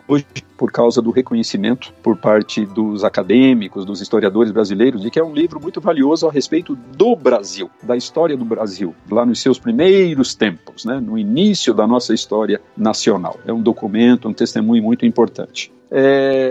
Speaker 4: hoje por causa do reconhecimento por parte dos acadêmicos, dos historiadores brasileiros, de que é um livro muito valioso a respeito do Brasil, da história do Brasil, lá nos seus primeiros tempos, né, no início da nossa história nacional. É um documento, um testemunho muito importante.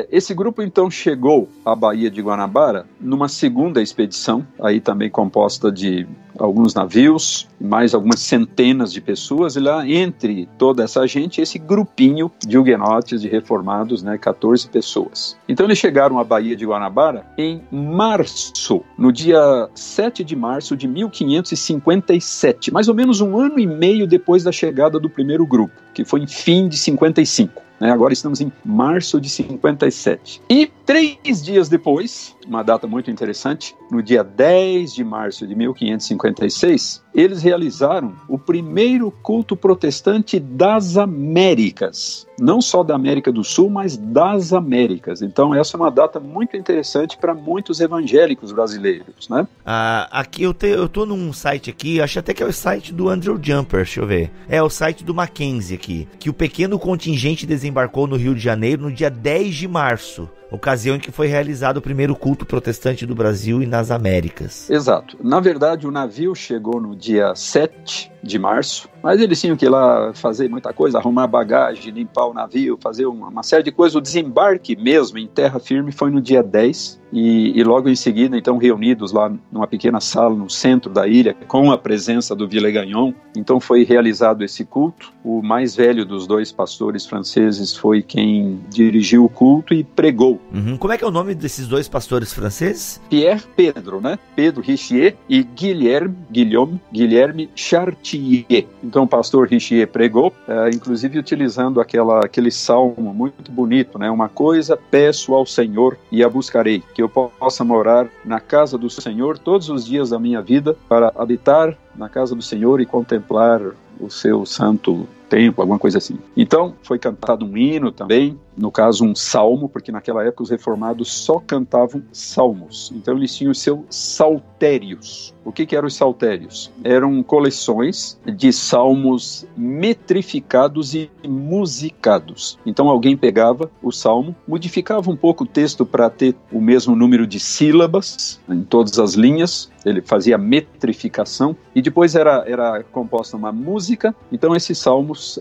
Speaker 4: Esse grupo então chegou à Baía de Guanabara numa segunda expedição, aí também composta de alguns navios, mais algumas centenas de pessoas, e lá entre toda essa gente, esse grupinho de huguenotes, de reformados, né, 14 pessoas. Então eles chegaram à Baía de Guanabara em março, no dia 7 de março de 1557, mais ou menos um ano e meio depois da chegada do primeiro grupo, que foi em fim de 55. Agora estamos em março de 57. E 3 dias depois, uma data muito interessante, no dia 10 de março de 1556, eles realizaram o primeiro culto protestante das Américas. Não só da América do Sul, mas das Américas. Então essa é uma data muito interessante para muitos evangélicos brasileiros, né?
Speaker 2: Aqui eu tô num site aqui, acho até que é o site do Andrew Jumper, deixa eu ver. É o site do Mackenzie aqui, que o pequeno contingente desembarcou no Rio de Janeiro no dia 10 de março. Ocasião em que foi realizado o primeiro culto protestante do Brasil e nas Américas.
Speaker 4: Exato. Na verdade, o navio chegou no dia 7 de março, mas eles tinham que ir lá fazer muita coisa, arrumar bagagem, limpar o navio, fazer uma série de coisas. O desembarque mesmo em terra firme foi no dia 10 e logo em seguida, então, reunidos lá numa pequena sala no centro da ilha, com a presença do Villegagnon, então foi realizado esse culto. O mais velho dos 2 pastores franceses foi quem dirigiu o culto e pregou.
Speaker 2: Como é que é o nome desses 2 pastores franceses?
Speaker 4: Pierre Pedro, né? Pedro Richier e Guilherme Chartier. Então o pastor Richier pregou, inclusive utilizando aquele salmo muito bonito, né? Uma coisa peço ao Senhor e a buscarei, que eu possa morar na casa do Senhor todos os dias da minha vida, para habitar na casa do Senhor e contemplar o seu santo templo, alguma coisa assim. Então, foi cantado um hino também, no caso um salmo, porque naquela época os reformados só cantavam salmos. Então eles tinham os seus saltérios. O que eram os saltérios? Eram coleções de salmos metrificados e musicados. Então alguém pegava o salmo, modificava um pouco o texto para ter o mesmo número de sílabas em todas as linhas, ele fazia metrificação, e depois era composta uma música. Então esses salmos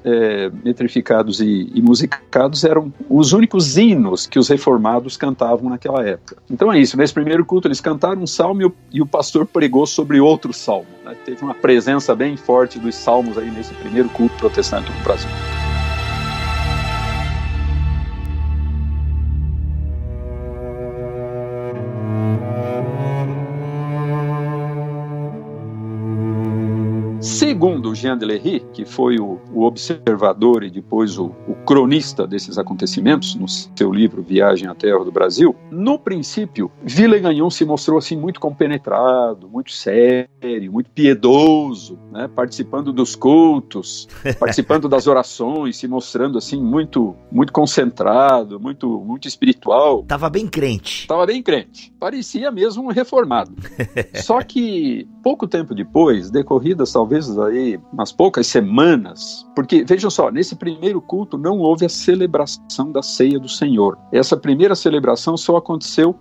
Speaker 4: metrificados e musicados eram os únicos hinos que os reformados cantavam naquela época. Então é isso, nesse primeiro culto eles cantaram um salmo e o pastor pregou sobre outro salmo, né? Teve uma presença bem forte dos salmos aí nesse primeiro culto protestante no Brasil. Segundo Jean de Lery, que foi o observador e depois o cronista desses acontecimentos, no seu livro Viagem à Terra do Brasil, no princípio, Villegagnon se mostrou assim muito compenetrado, muito sério, muito piedoso, né? Participando dos cultos, participando das orações, se mostrando assim muito concentrado, muito espiritual.
Speaker 2: Tava bem crente.
Speaker 4: Parecia mesmo um reformado. Só que pouco tempo depois, decorridas talvez aí umas poucas semanas, porque vejam só, nesse primeiro culto não houve a celebração da ceia do Senhor. Essa primeira celebração só aconteceu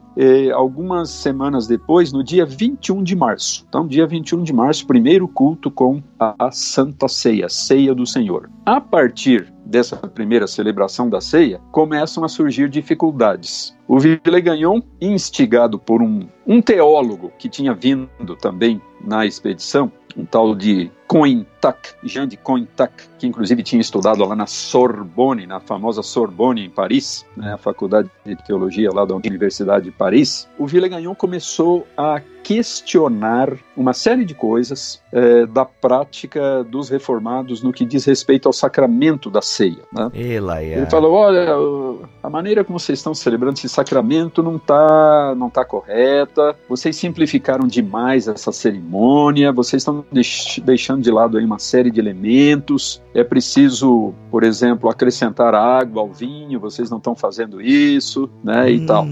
Speaker 4: algumas semanas depois, no dia 21 de março. Então, dia 21 de março, primeiro culto com a Santa Ceia, Ceia do Senhor. A partir dessa primeira celebração da ceia, começam a surgir dificuldades. O Villegagnon, instigado por um teólogo que tinha vindo também na expedição, um tal de Cointac, Jean de Cointac, que inclusive tinha estudado lá na Sorbonne, na famosa Sorbonne em Paris, né, a faculdade de teologia lá da Universidade de Paris, o Villegagnon começou a questionar uma série de coisas da prática dos reformados no que diz respeito ao sacramento da ceia, né? Ele falou, olha, a maneira como vocês estão celebrando esse sacramento não tá correta, vocês simplificaram demais essa cerimônia, vocês estão deixando de lado aí uma série de elementos, é preciso, por exemplo, acrescentar água ao vinho, vocês não estão fazendo isso, né, e tal.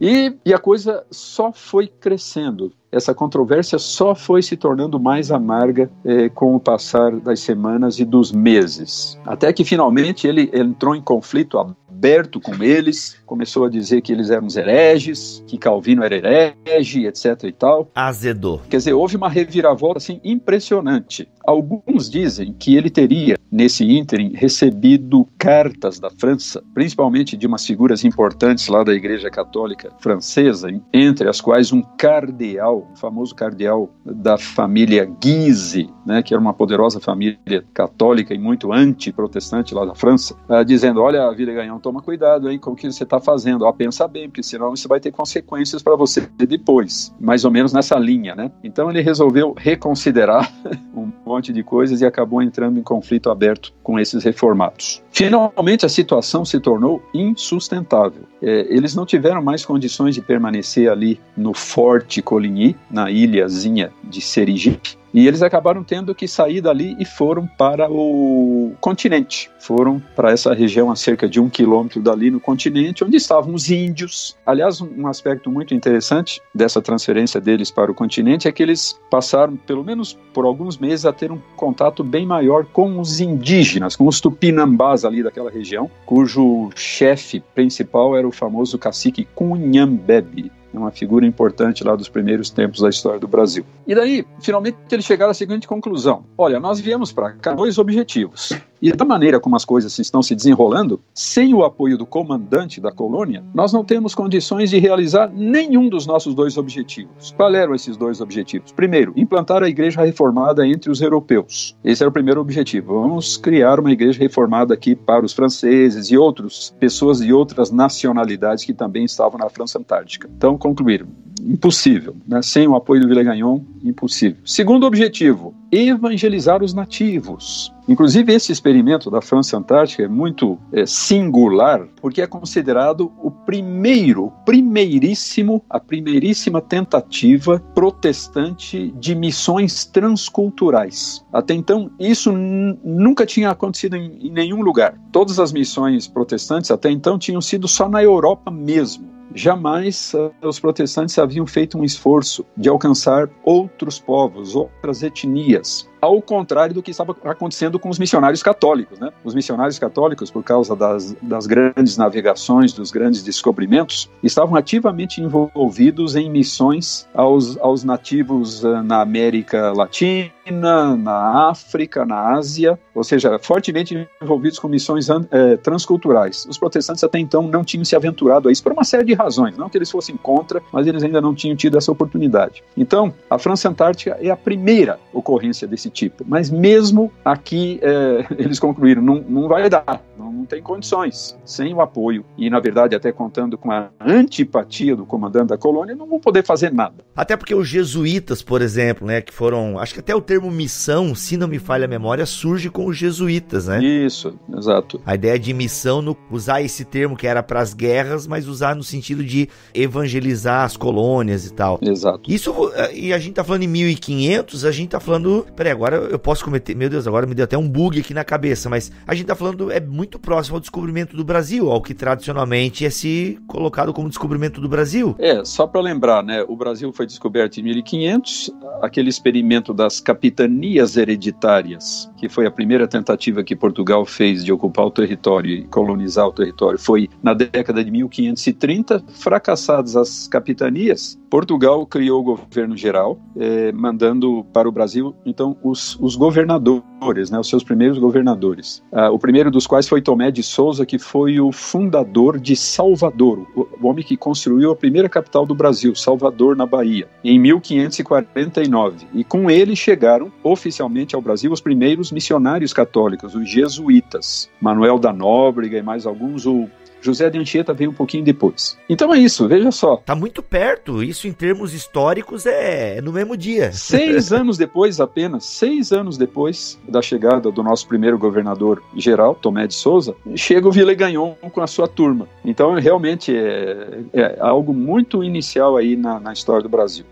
Speaker 4: E a coisa só foi crescendo. Essa controvérsia só foi se tornando mais amarga com o passar das semanas e dos meses. Até que, finalmente, ele entrou em conflito aberto com eles, começou a dizer que eles eram os hereges, que Calvino era herege, etc. e tal.
Speaker 2: Azedou.
Speaker 4: Quer dizer, houve uma reviravolta assim, impressionante. Alguns dizem que ele teria, nesse ínterim, recebido cartas da França, principalmente de umas figuras importantes lá da Igreja Católica Francesa, entre as quais um cardeal, o famoso cardeal da família Guise, né, que era uma poderosa família católica e muito anti-protestante lá da França, dizendo, olha, Villegagnon, toma cuidado hein, com o que você está fazendo, pensa bem, porque senão isso vai ter consequências para você depois, mais ou menos nessa linha, né? Então ele resolveu reconsiderar um monte de coisas e acabou entrando em conflito aberto com esses reformados. Finalmente a situação se tornou insustentável. Eles não tiveram mais condições de permanecer ali no Forte Coligny, na ilhazinha de Serigipe, e eles acabaram tendo que sair dali e foram para o continente. Foram para essa região a cerca de 1 quilômetro dali no continente, onde estavam os índios. Aliás, um aspecto muito interessante dessa transferência deles para o continente é que eles passaram, pelo menos por alguns meses, a ter um contato bem maior com os indígenas, com os tupinambás ali daquela região, cujo chefe principal era o famoso cacique Cunhambebe, uma figura importante lá dos primeiros tempos da história do Brasil. E daí, finalmente, eles chegaram à seguinte conclusão. Olha, nós viemos para cá 2 objetivos. E da maneira como as coisas estão se desenrolando, sem o apoio do comandante da colônia, nós não temos condições de realizar nenhum dos nossos 2 objetivos. Quais eram esses 2 objetivos? Primeiro, implantar a igreja reformada entre os europeus. Esse era o primeiro objetivo. Vamos criar uma igreja reformada aqui para os franceses e outras pessoas de outras nacionalidades que também estavam na França Antártica. Então, concluíram. Impossível, né? Sem o apoio do Villegagnon, impossível. Segundo objetivo, evangelizar os nativos. Inclusive, esse experimento da França Antártica é muito singular, porque é considerado a primeiríssima tentativa protestante de missões transculturais. Até então, isso nunca tinha acontecido em nenhum lugar. Todas as missões protestantes até então tinham sido só na Europa mesmo. Jamais os protestantes haviam feito um esforço de alcançar outros povos, outras etnias, ao contrário do que estava acontecendo com os missionários católicos, né? Os missionários católicos, por causa das grandes navegações, dos grandes descobrimentos, estavam ativamente envolvidos em missões aos nativos na América Latina, na África, na Ásia, ou seja, fortemente envolvidos com missões transculturais. Os protestantes até então não tinham se aventurado a isso por uma série de razões, não que eles fossem contra, mas eles ainda não tinham tido essa oportunidade. Então, a França Antártica é a primeira ocorrência desse tipo, mas mesmo aqui eles concluíram, não vai dar, não tem condições, sem o apoio e na verdade até contando com a antipatia do comandante da colônia, não vão poder fazer nada.
Speaker 2: Até porque os jesuítas, por exemplo, né, que foram, acho que até o termo missão, se não me falha a memória, surge com os jesuítas, né?
Speaker 4: Isso, exato.
Speaker 2: A ideia de missão, usar esse termo que era para as guerras, mas usar no sentido de evangelizar as colônias e tal.
Speaker 4: Exato.
Speaker 2: Isso, e a gente tá falando em 1500, a gente tá falando, peraí, agora eu posso cometer, meu Deus, agora me deu até um bug aqui na cabeça, mas a gente tá falando, é muito próximo ao descobrimento do Brasil, ao que tradicionalmente é se colocado como descobrimento do Brasil.
Speaker 4: Só para lembrar, né, o Brasil foi descoberto em 1500, aquele experimento das capitanias hereditárias, que foi a primeira tentativa que Portugal fez de ocupar o território e colonizar o território, foi na década de 1530. Fracassadas as capitanias, Portugal criou o governo geral, mandando para o Brasil, então, os governadores, né, os seus primeiros governadores. O primeiro dos quais foi Tomé de Souza, que foi o fundador de Salvador, o homem que construiu a primeira capital do Brasil, Salvador, na Bahia, em 1549. E com ele chegaram oficialmente ao Brasil os primeiros missionários católicos, os jesuítas, Manuel da Nóbrega e mais alguns. O José de Anchieta veio um pouquinho depois. Então é isso, veja só.
Speaker 2: Tá muito perto, isso em termos históricos é no mesmo dia.
Speaker 4: 6 anos depois, apenas 6 anos depois da chegada do nosso primeiro governador geral, Tomé de Souza, chega o Villegagnon com a sua turma. Então realmente é algo muito inicial aí na história do Brasil.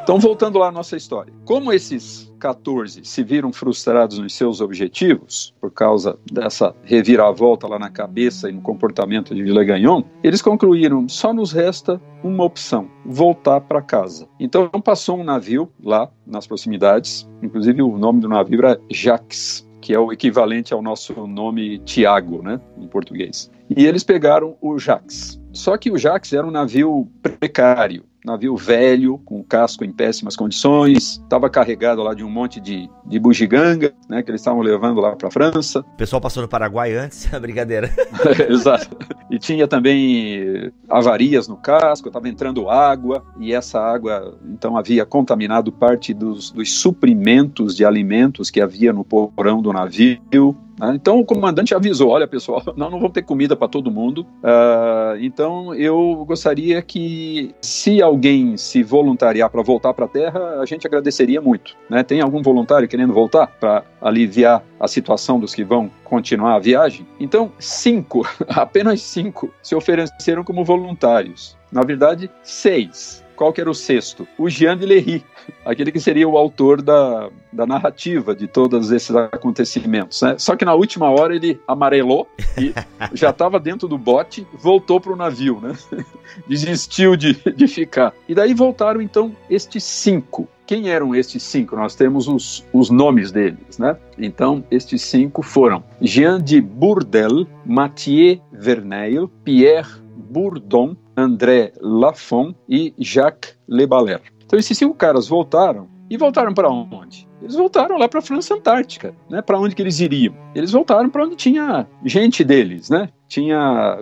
Speaker 4: Então, voltando lá à nossa história. Como esses 14 se viram frustrados nos seus objetivos, por causa dessa reviravolta lá na cabeça e no comportamento de Villegagnon, eles concluíram, só nos resta uma opção, voltar para casa. Então, passou um navio lá nas proximidades, inclusive o nome do navio era Jacques, que é o equivalente ao nosso nome Tiago, né, em português. E eles pegaram o Jacques. Só que o Jacques era um navio precário, navio velho, com o casco em péssimas condições, estava carregado lá de um monte de bugiganga, né, que eles estavam levando lá para a França.
Speaker 2: O pessoal passou no Paraguai antes, a brincadeira.
Speaker 4: Exato. E tinha também avarias no casco, estava entrando água, e essa água, então, havia contaminado parte dos suprimentos de alimentos que havia no porão do navio. Então o comandante avisou, olha pessoal, nós não vamos ter comida para todo mundo, então eu gostaria que, se alguém se voluntariar para voltar para a terra, a gente agradeceria muito, né? Tem algum voluntário querendo voltar para aliviar a situação dos que vão continuar a viagem? Então 5, apenas 5 se ofereceram como voluntários, na verdade 6. Qual que era o sexto? O Jean de Lery, aquele que seria o autor da narrativa de todos esses acontecimentos, né? Só que na última hora ele amarelou e já estava dentro do bote, voltou para o navio, né? Desistiu de ficar. E daí voltaram então estes 5. Quem eram estes 5? Nós temos os nomes deles, né? Então, estes 5 foram Jean de Bourdelle, Mathieu Verneil, Pierre Bourdon, André Lafont e Jacques Le Baller. Então esses 5 caras voltaram, e voltaram para onde? Eles voltaram lá para a França Antártica, né? Para onde que eles iriam? Eles voltaram para onde tinha gente deles, né? Tinha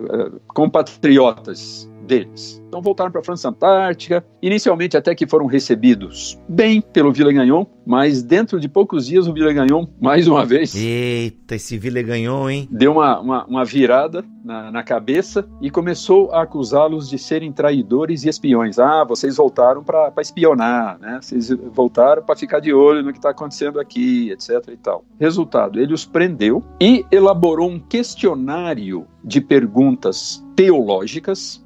Speaker 4: compatriotas deles. Então voltaram para a França Antártica, inicialmente até que foram recebidos bem pelo Villegagnon, mas dentro de poucos dias o Villegagnon, mais uma vez...
Speaker 2: Eita, esse Villegagnon, hein?
Speaker 4: Deu uma virada na cabeça e começou a acusá-los de serem traidores e espiões. Vocês voltaram para espionar, né? Vocês voltaram para ficar de olho no que está acontecendo aqui, etc. e tal. Resultado, ele os prendeu e elaborou um questionário de perguntas teológicas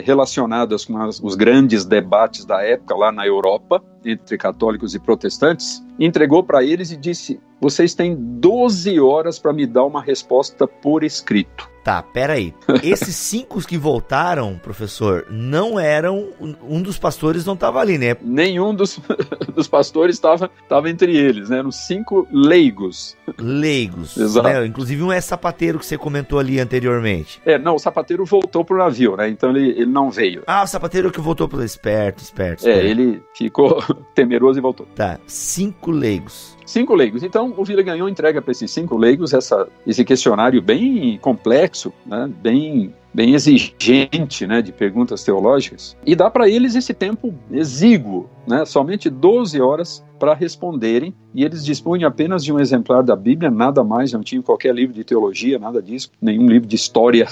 Speaker 4: relacionadas com os grandes debates da época lá na Europa, entre católicos e protestantes, entregou para eles e disse, vocês têm 12 horas para me dar uma resposta por escrito.
Speaker 2: Tá, peraí. Esses 5 que voltaram, professor, não eram... Um dos pastores não estava ali, né?
Speaker 4: Nenhum dos pastores estava entre eles, né? Eram 5 leigos.
Speaker 2: Leigos.
Speaker 4: Exato.
Speaker 2: Né? Inclusive um sapateiro que você comentou ali anteriormente.
Speaker 4: Não, o sapateiro voltou pro navio, né? Então ele não veio.
Speaker 2: O sapateiro que voltou pro esperto.
Speaker 4: Ele ficou temeroso e voltou.
Speaker 2: Tá, 5 leigos.
Speaker 4: 5 leigos. Então, o Villegagnon entrega para esses 5 leigos esse questionário bem complexo, né? Bem exigente, né? De perguntas teológicas. E dá para eles esse tempo exíguo, né? Somente 12 horas para responderem. E eles dispunham apenas de um exemplar da Bíblia, nada mais, não tinham qualquer livro de teologia, nada disso, nenhum livro de história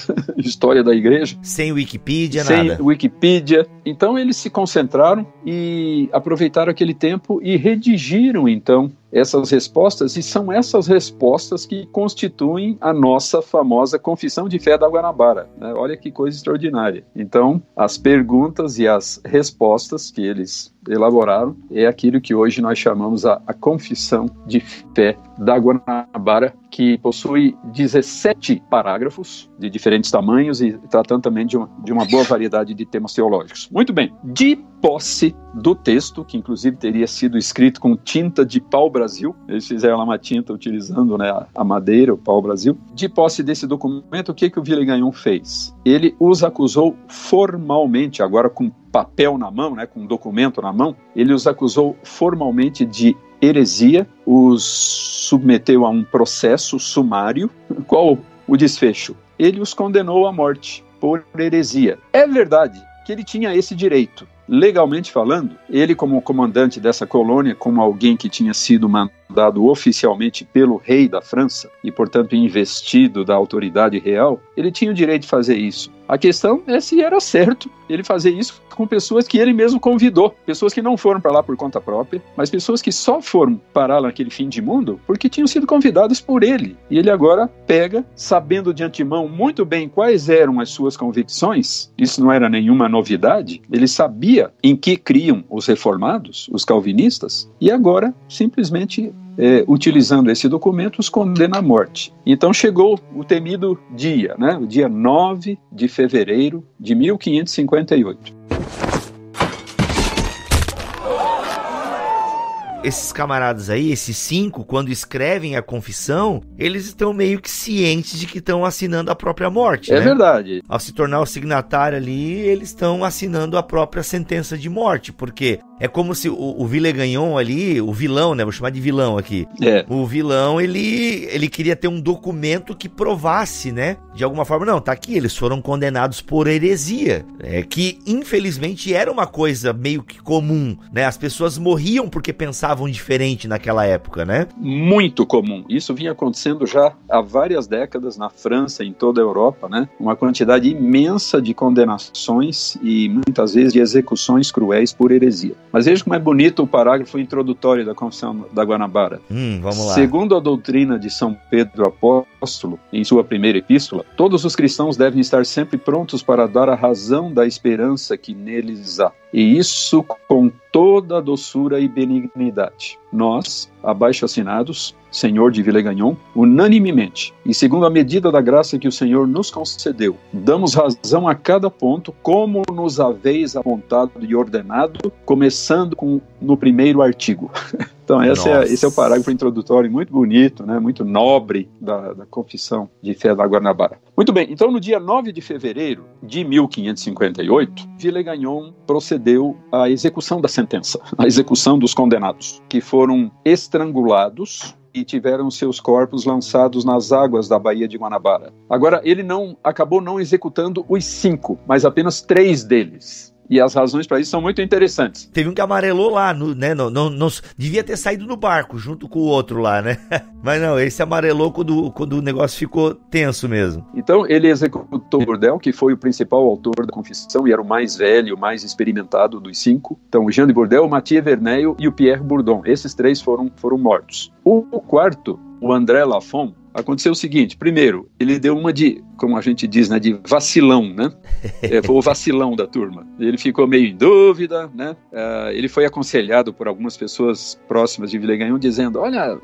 Speaker 4: da igreja.
Speaker 2: Sem Wikipedia,
Speaker 4: nada.
Speaker 2: Sem
Speaker 4: Wikipedia. Então, eles se concentraram e aproveitaram aquele tempo e redigiram, então, essas respostas, e são essas respostas que constituem a nossa famosa Confissão de Fé da Guanabara, né? Olha que coisa extraordinária. Então, as perguntas e as respostas que eles elaboraram é aquilo que hoje nós chamamos a Confissão de Fé da Guanabara, que possui 17 parágrafos de diferentes tamanhos e tratando também de uma boa variedade de temas teológicos. Muito bem, de posse do texto, que inclusive teria sido escrito com tinta de pau-brasil. Eles fizeram lá uma tinta utilizando, né, a madeira, o pau-brasil. De posse desse documento, o que o Villegagnon fez? Ele os acusou formalmente, agora com papel na mão, né, com documento na mão, ele os acusou formalmente de heresia, os submeteu a um processo sumário. Qual o desfecho? Ele os condenou à morte por heresia. É verdade que ele tinha esse direito. Legalmente falando, ele, como comandante dessa colônia, como alguém que tinha sido mandado oficialmente pelo rei da França e, portanto, investido da autoridade real, ele tinha o direito de fazer isso. A questão é se era certo ele fazer isso com pessoas que ele mesmo convidou, pessoas que não foram para lá por conta própria, mas pessoas que só foram parar naquele fim de mundo porque tinham sido convidadas por ele. E ele agora pega, sabendo de antemão muito bem quais eram as suas convicções, isso não era nenhuma novidade, ele sabia em que criam os reformados, os calvinistas, e agora simplesmente utilizando esse documento, os condena à morte. Então chegou o temido dia, né? O dia 9 de fevereiro de 1558.
Speaker 2: Esses camaradas aí, esses 5, quando escrevem a confissão, eles estão meio que cientes de que estão assinando a própria morte,
Speaker 4: né?
Speaker 2: É
Speaker 4: verdade.
Speaker 2: Ao se tornar o signatário ali, eles estão assinando a própria sentença de morte, porque é como se o Villegagnon ali, o vilão, né? Vou chamar de vilão aqui. O vilão, ele queria ter um documento que provasse, né? De alguma forma, não, tá aqui, eles foram condenados por heresia. Que, infelizmente, era uma coisa meio que comum, né? As pessoas morriam porque pensavam diferente naquela época, né?
Speaker 4: Muito comum. Isso vinha acontecendo já há várias décadas na França, em toda a Europa, né? Uma quantidade imensa de condenações e muitas vezes de execuções cruéis por heresia. Mas veja como é bonito o parágrafo introdutório da Confissão da Guanabara.
Speaker 2: Vamos lá.
Speaker 4: Segundo a doutrina de São Pedro Apóstolo, em sua primeira epístola, todos os cristãos devem estar sempre prontos para dar a razão da esperança que neles há. E isso com toda a doçura e benignidade. Nós, abaixo assinados, Senhor de Villegagnon, unanimemente, e segundo a medida da graça que o Senhor nos concedeu, damos razão a cada ponto, como nos haveis apontado e ordenado, começando no primeiro artigo. Então esse é o parágrafo introdutório muito bonito, né, muito nobre da Confissão de Fé da Guanabara. Muito bem, então no dia 9 de fevereiro de 1558, Villegagnon procedeu à execução da sentença, à execução dos condenados, que foram estrangulados e tiveram seus corpos lançados nas águas da Baía de Guanabara. Agora, ele acabou não executando os 5, mas apenas 3 deles. E as razões para isso são muito interessantes.
Speaker 2: Teve um que amarelou lá, né? Não, devia ter saído do barco junto com o outro lá, né? Mas não, esse amarelou quando o negócio ficou tenso mesmo.
Speaker 4: Então ele executou Bourdelle, que foi o principal autor da confissão e era o mais velho, o mais experimentado dos 5. Então o Jean de Bourdelle, o Mathieu Verneil e o Pierre Bourdon. Esses 3 foram mortos. O quarto, o André Lafon, aconteceu o seguinte: primeiro, ele deu uma de, como a gente diz, né, de vacilão, né? Foi o vacilão da turma. Ele ficou meio em dúvida, né? Ele foi aconselhado por algumas pessoas próximas de Villegagnon, dizendo: olha,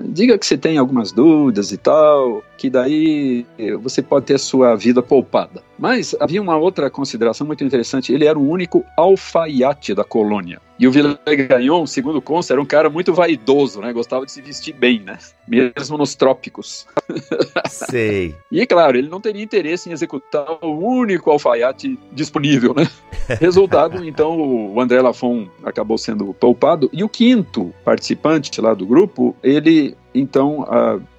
Speaker 4: diga que você tem algumas dúvidas e tal, que daí você pode ter a sua vida poupada. Mas havia uma outra consideração muito interessante: ele era o único alfaiate da colônia. E o Villegagnon, segundo consta, era um cara muito vaidoso, né? Gostava de se vestir bem, né? Mesmo nos trópicos.
Speaker 2: Sei.
Speaker 4: E, claro, ele não teria interesse em executar o único alfaiate disponível, né? Resultado, então, o André Lafon acabou sendo poupado. E o quinto participante lá do grupo, ele... Então,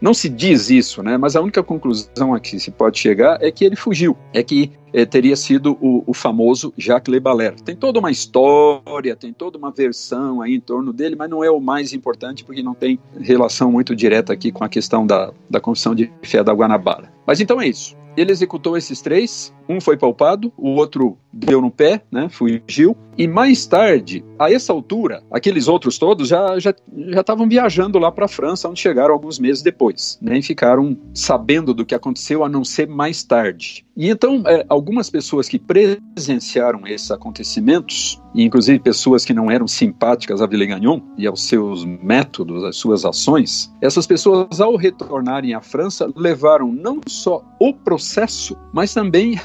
Speaker 4: não se diz isso, né? Mas a única conclusão a que se pode chegar é que ele fugiu. É que teria sido o famoso Jacques Le Ballaire. Tem toda uma história, tem toda uma versão aí em torno dele, mas não é o mais importante porque não tem relação muito direta aqui com a questão da Confissão de Fé da Guanabara. Mas então é isso. Ele executou esses 3, um foi poupado, o outro deu no pé, né, fugiu, e mais tarde, a essa altura, aqueles outros todos já estavam viajando lá para a França, onde chegaram alguns meses depois, nem ficaram sabendo do que aconteceu, a não ser mais tarde. E então, algumas pessoas que presenciaram esses acontecimentos, e inclusive pessoas que não eram simpáticas a Villegagnon e aos seus métodos, às suas ações, essas pessoas, ao retornarem à França, levaram não só o processo, mas também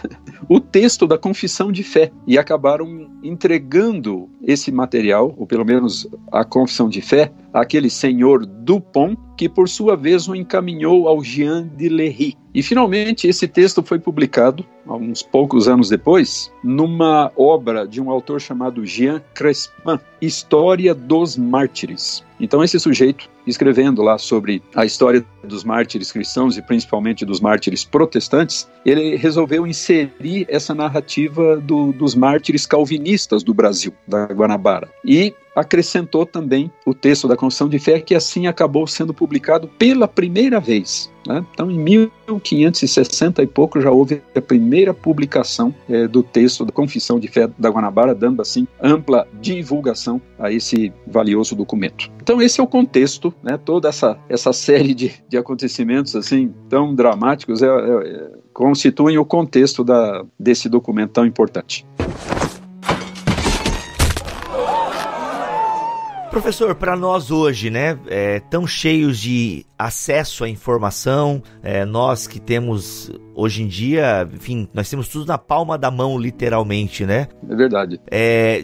Speaker 4: o texto da confissão de fé, e acabaram entregando esse material, ou pelo menos a confissão de fé, àquele senhor Dupont, que por sua vez o encaminhou ao Jean de Lery. E finalmente esse texto foi publicado, uns poucos anos depois, numa obra de um autor chamado Jean Crespin, História dos Mártires. Então esse sujeito, escrevendo lá sobre a história dos mártires cristãos e principalmente dos mártires protestantes, ele resolveu inserir essa narrativa dos mártires calvinistas do Brasil, da Guanabara. E acrescentou também o texto da Confissão de Fé, que assim acabou sendo publicado pela primeira vez, né? Então, em 1560 e pouco, já houve a primeira publicação do texto da Confissão de Fé da Guanabara, dando assim ampla divulgação a esse valioso documento. Então, esse é o contexto, né? Toda essa série de acontecimentos assim tão dramáticos constituem o contexto desse documento tão importante.
Speaker 2: Professor, para nós hoje, né, tão cheios de acesso à informação, nós que temos hoje em dia, enfim, nós temos tudo na palma da mão, literalmente, né?
Speaker 4: É verdade.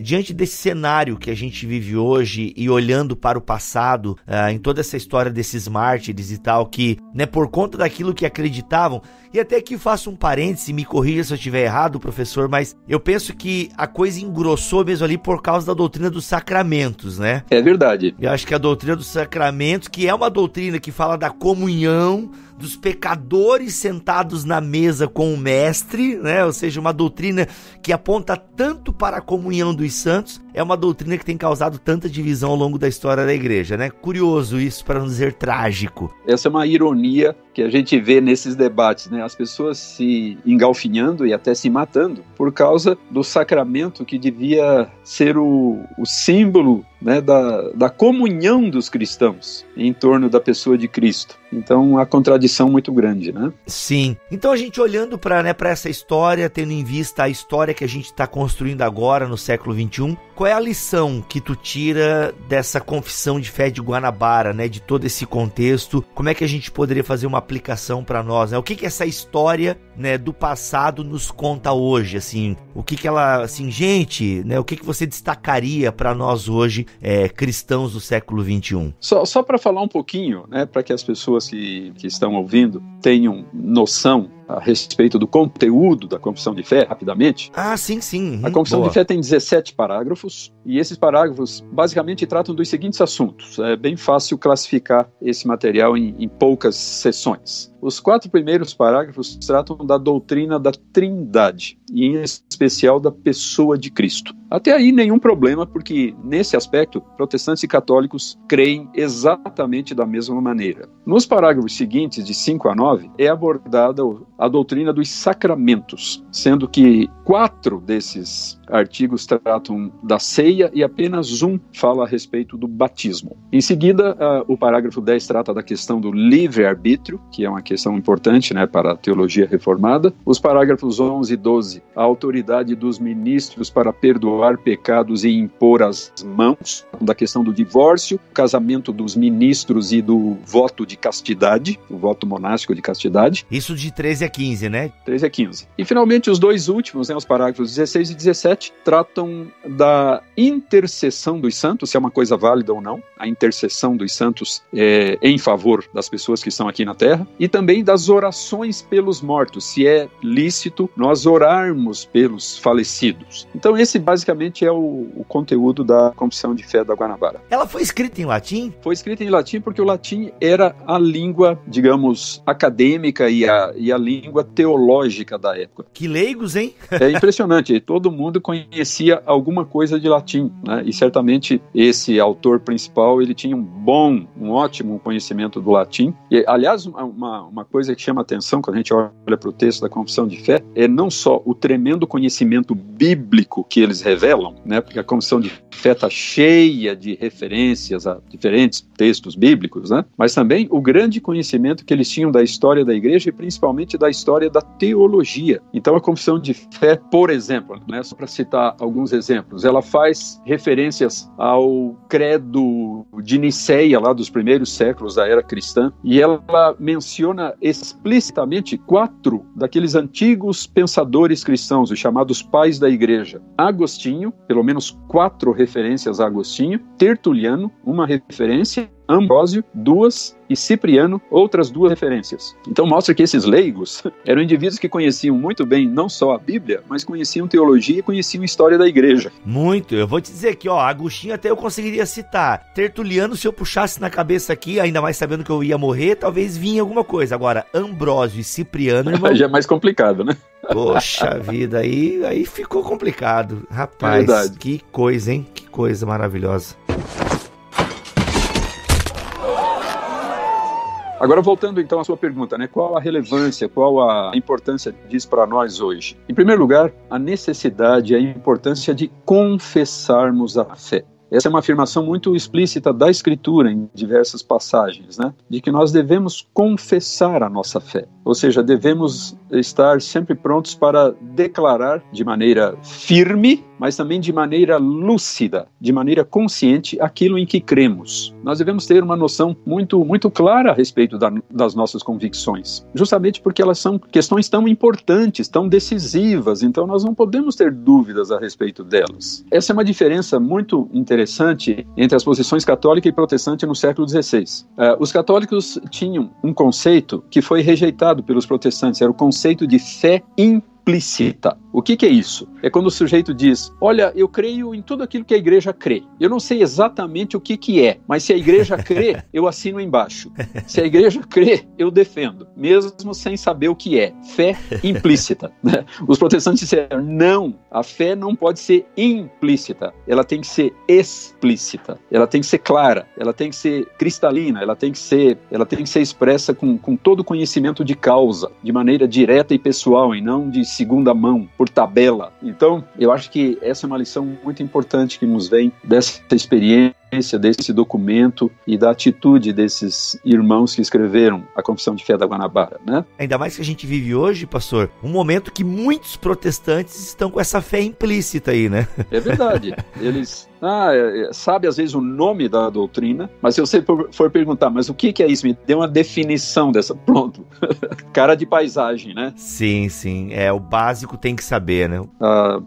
Speaker 2: Diante desse cenário que a gente vive hoje e olhando para o passado, em toda essa história desses mártires e tal, que, né, por conta daquilo que acreditavam, e até que faço um parêntese, me corrija se eu estiver errado, professor, mas eu penso que a coisa engrossou mesmo ali por causa da doutrina dos sacramentos, né?
Speaker 4: É verdade.
Speaker 2: Eu acho que a doutrina dos sacramentos, que é uma doutrina que fala da comunhão dos pecadores sentados na mesa com o mestre, né? Ou seja, uma doutrina que aponta tanto para a comunhão dos santos, é uma doutrina que tem causado tanta divisão ao longo da história da igreja, né? Curioso isso, para não dizer trágico.
Speaker 4: Essa é uma ironia que a gente vê nesses debates, né? As pessoas se engalfinhando e até se matando por causa do sacramento que devia ser o símbolo, né, da comunhão dos cristãos em torno da pessoa de Cristo. Então, a contradição muito grande, né?
Speaker 2: Sim. Então, a gente olhando para essa história, tendo em vista a história que a gente está construindo agora no século XXI, qual é a lição que tu tira dessa confissão de fé de Guanabara, né? De todo esse contexto? Como é que a gente poderia fazer uma aplicação para nós, né? O que essa história, né, do passado nos conta hoje, assim? O que ela, assim, gente, né? O que você destacaria para nós hoje, cristãos do século XXI?
Speaker 4: Só para falar um pouquinho, né, para que as pessoas que estão ouvindo tenham noção a respeito do conteúdo da Confissão de Fé, rapidamente.
Speaker 2: Sim.
Speaker 4: A Confissão de Fé tem 17 parágrafos, e esses parágrafos basicamente tratam dos seguintes assuntos. É bem fácil classificar esse material em poucas seções. Os 4 primeiros parágrafos tratam da doutrina da Trindade, e em especial da pessoa de Cristo. Até aí nenhum problema, porque nesse aspecto, protestantes e católicos creem exatamente da mesma maneira. Nos parágrafos seguintes, de 5 a 9, é abordada a doutrina dos sacramentos, sendo que 4 desses artigos tratam da ceia e apenas um fala a respeito do batismo. Em seguida, o parágrafo 10 trata da questão do livre-arbítrio, que é uma questão importante, né, para a teologia reformada. Os parágrafos 11 e 12, a autoridade dos ministros para perdoar pecados e impor as mãos, da questão do divórcio, casamento dos ministros e do voto de castidade, o voto monástico de castidade.
Speaker 2: Isso de 13 a 15, né?
Speaker 4: 13 a 15. E finalmente os 2 últimos, né, os parágrafos 16 e 17, tratam da intercessão dos santos, se é uma coisa válida ou não, a intercessão dos santos em favor das pessoas que estão aqui na Terra, e também das orações pelos mortos, se é lícito nós orarmos pelos falecidos. Então esse basicamente é o conteúdo da Confissão de Fé da Guanabara.
Speaker 2: Ela foi escrita em latim?
Speaker 4: Foi escrita em latim porque o latim era a língua, digamos, acadêmica e a língua teológica da época.
Speaker 2: Que leigos, hein?
Speaker 4: É impressionante, todo mundo conhecia alguma coisa de latim, né? E certamente esse autor principal, ele tinha um ótimo conhecimento do latim. E, aliás, uma coisa que chama atenção quando a gente olha para o texto da Confissão de Fé é não só o tremendo conhecimento bíblico que eles revelam, né? Porque a Confissão de Fé está cheia de referências a diferentes textos bíblicos, né? Mas também o grande conhecimento que eles tinham da história da igreja e principalmente da história da teologia. Então a Confissão de Fé, por exemplo, né, só para citar alguns exemplos. Ela faz referências ao credo de Niceia, lá dos primeiros séculos da era cristã, e ela menciona explicitamente 4 daqueles antigos pensadores cristãos, os chamados pais da igreja. Agostinho, pelo menos 4 referências a Agostinho, Tertuliano, uma referência, Ambrósio, 2, e Cipriano, outras 2 referências. Então mostra que esses leigos eram indivíduos que conheciam muito bem não só a Bíblia, mas conheciam teologia e conheciam história da igreja.
Speaker 2: Muito, eu vou te dizer aqui, ó, Agostinho até eu conseguiria citar. Tertuliano, se eu puxasse na cabeça aqui, ainda mais sabendo que eu ia morrer, talvez vinha alguma coisa. Agora, Ambrósio e Cipriano, irmão...
Speaker 4: Já é mais complicado, né?
Speaker 2: Poxa vida, aí ficou complicado. Rapaz, que coisa, hein? Que coisa maravilhosa.
Speaker 4: Agora, voltando então à sua pergunta, né? Qual a relevância, qual a importância disso para nós hoje? Em primeiro lugar, a necessidade e a importância de confessarmos a fé. Essa é uma afirmação muito explícita da Escritura em diversas passagens, né? De que nós devemos confessar a nossa fé. Ou seja, devemos estar sempre prontos para declarar de maneira firme, mas também de maneira lúcida, de maneira consciente, aquilo em que cremos. Nós devemos ter uma noção muito, muito clara a respeito das nossas convicções, justamente porque elas são questões tão importantes, tão decisivas, então nós não podemos ter dúvidas a respeito delas. Essa é uma diferença muito interessante entre as posições católica e protestante no século XVI. Os católicos tinham um conceito que foi rejeitado pelos protestantes, era o conceito de fé implícita. O que é isso? É quando o sujeito diz, olha, eu creio em tudo aquilo que a igreja crê. Eu não sei exatamente o que é, mas se a igreja crê, eu assino embaixo. Se a igreja crê, eu defendo, mesmo sem saber o que é. Fé implícita. Né? Os protestantes disseram, não, a fé não pode ser implícita, ela tem que ser explícita, ela tem que ser clara, ela tem que ser cristalina, ela tem que ser expressa com todo o conhecimento de causa, de maneira direta e pessoal, e não de segunda mão, por tabela. Então, eu acho que essa é uma lição muito importante que nos vem dessa experiência, desse documento e da atitude desses irmãos que escreveram a Confissão de Fé da Guanabara, né?
Speaker 2: Ainda mais que a gente vive hoje, pastor, um momento que muitos protestantes estão com essa fé implícita aí, né?
Speaker 4: É verdade. Eles sabem às vezes o nome da doutrina, mas se você for perguntar, mas o que é isso? Me dê uma definição dessa. Pronto. Cara de paisagem, né?
Speaker 2: Sim. O básico tem que saber, né?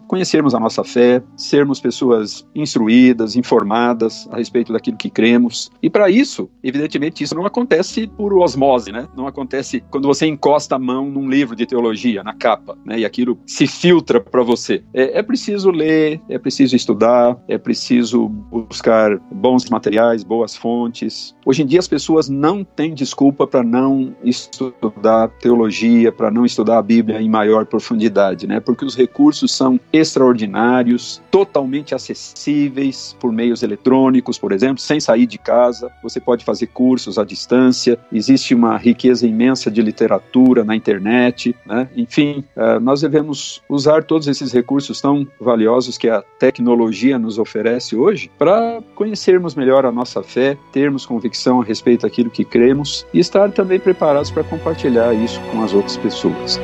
Speaker 4: Conhecermos a nossa fé, sermos pessoas instruídas, informadas a respeito daquilo que cremos. E para isso, evidentemente, isso não acontece por osmose, né? Não acontece quando você encosta a mão num livro de teologia, na capa, né? E aquilo se filtra para você. É preciso ler, é preciso estudar, é preciso buscar bons materiais, boas fontes. Hoje em dia as pessoas não têm desculpa para não estudar teologia, para não estudar a Bíblia em maior profundidade, né? Porque os recursos são extraordinários, totalmente acessíveis por meios eletrônicos, por exemplo, sem sair de casa. Você pode fazer cursos à distância, existe uma riqueza imensa de literatura na internet, né? Enfim, nós devemos usar todos esses recursos tão valiosos que a tecnologia nos oferece hoje para conhecermos melhor a nossa fé, termos convicção a respeito daquilo que cremos e estar também preparados para compartilhar isso com as outras pessoas.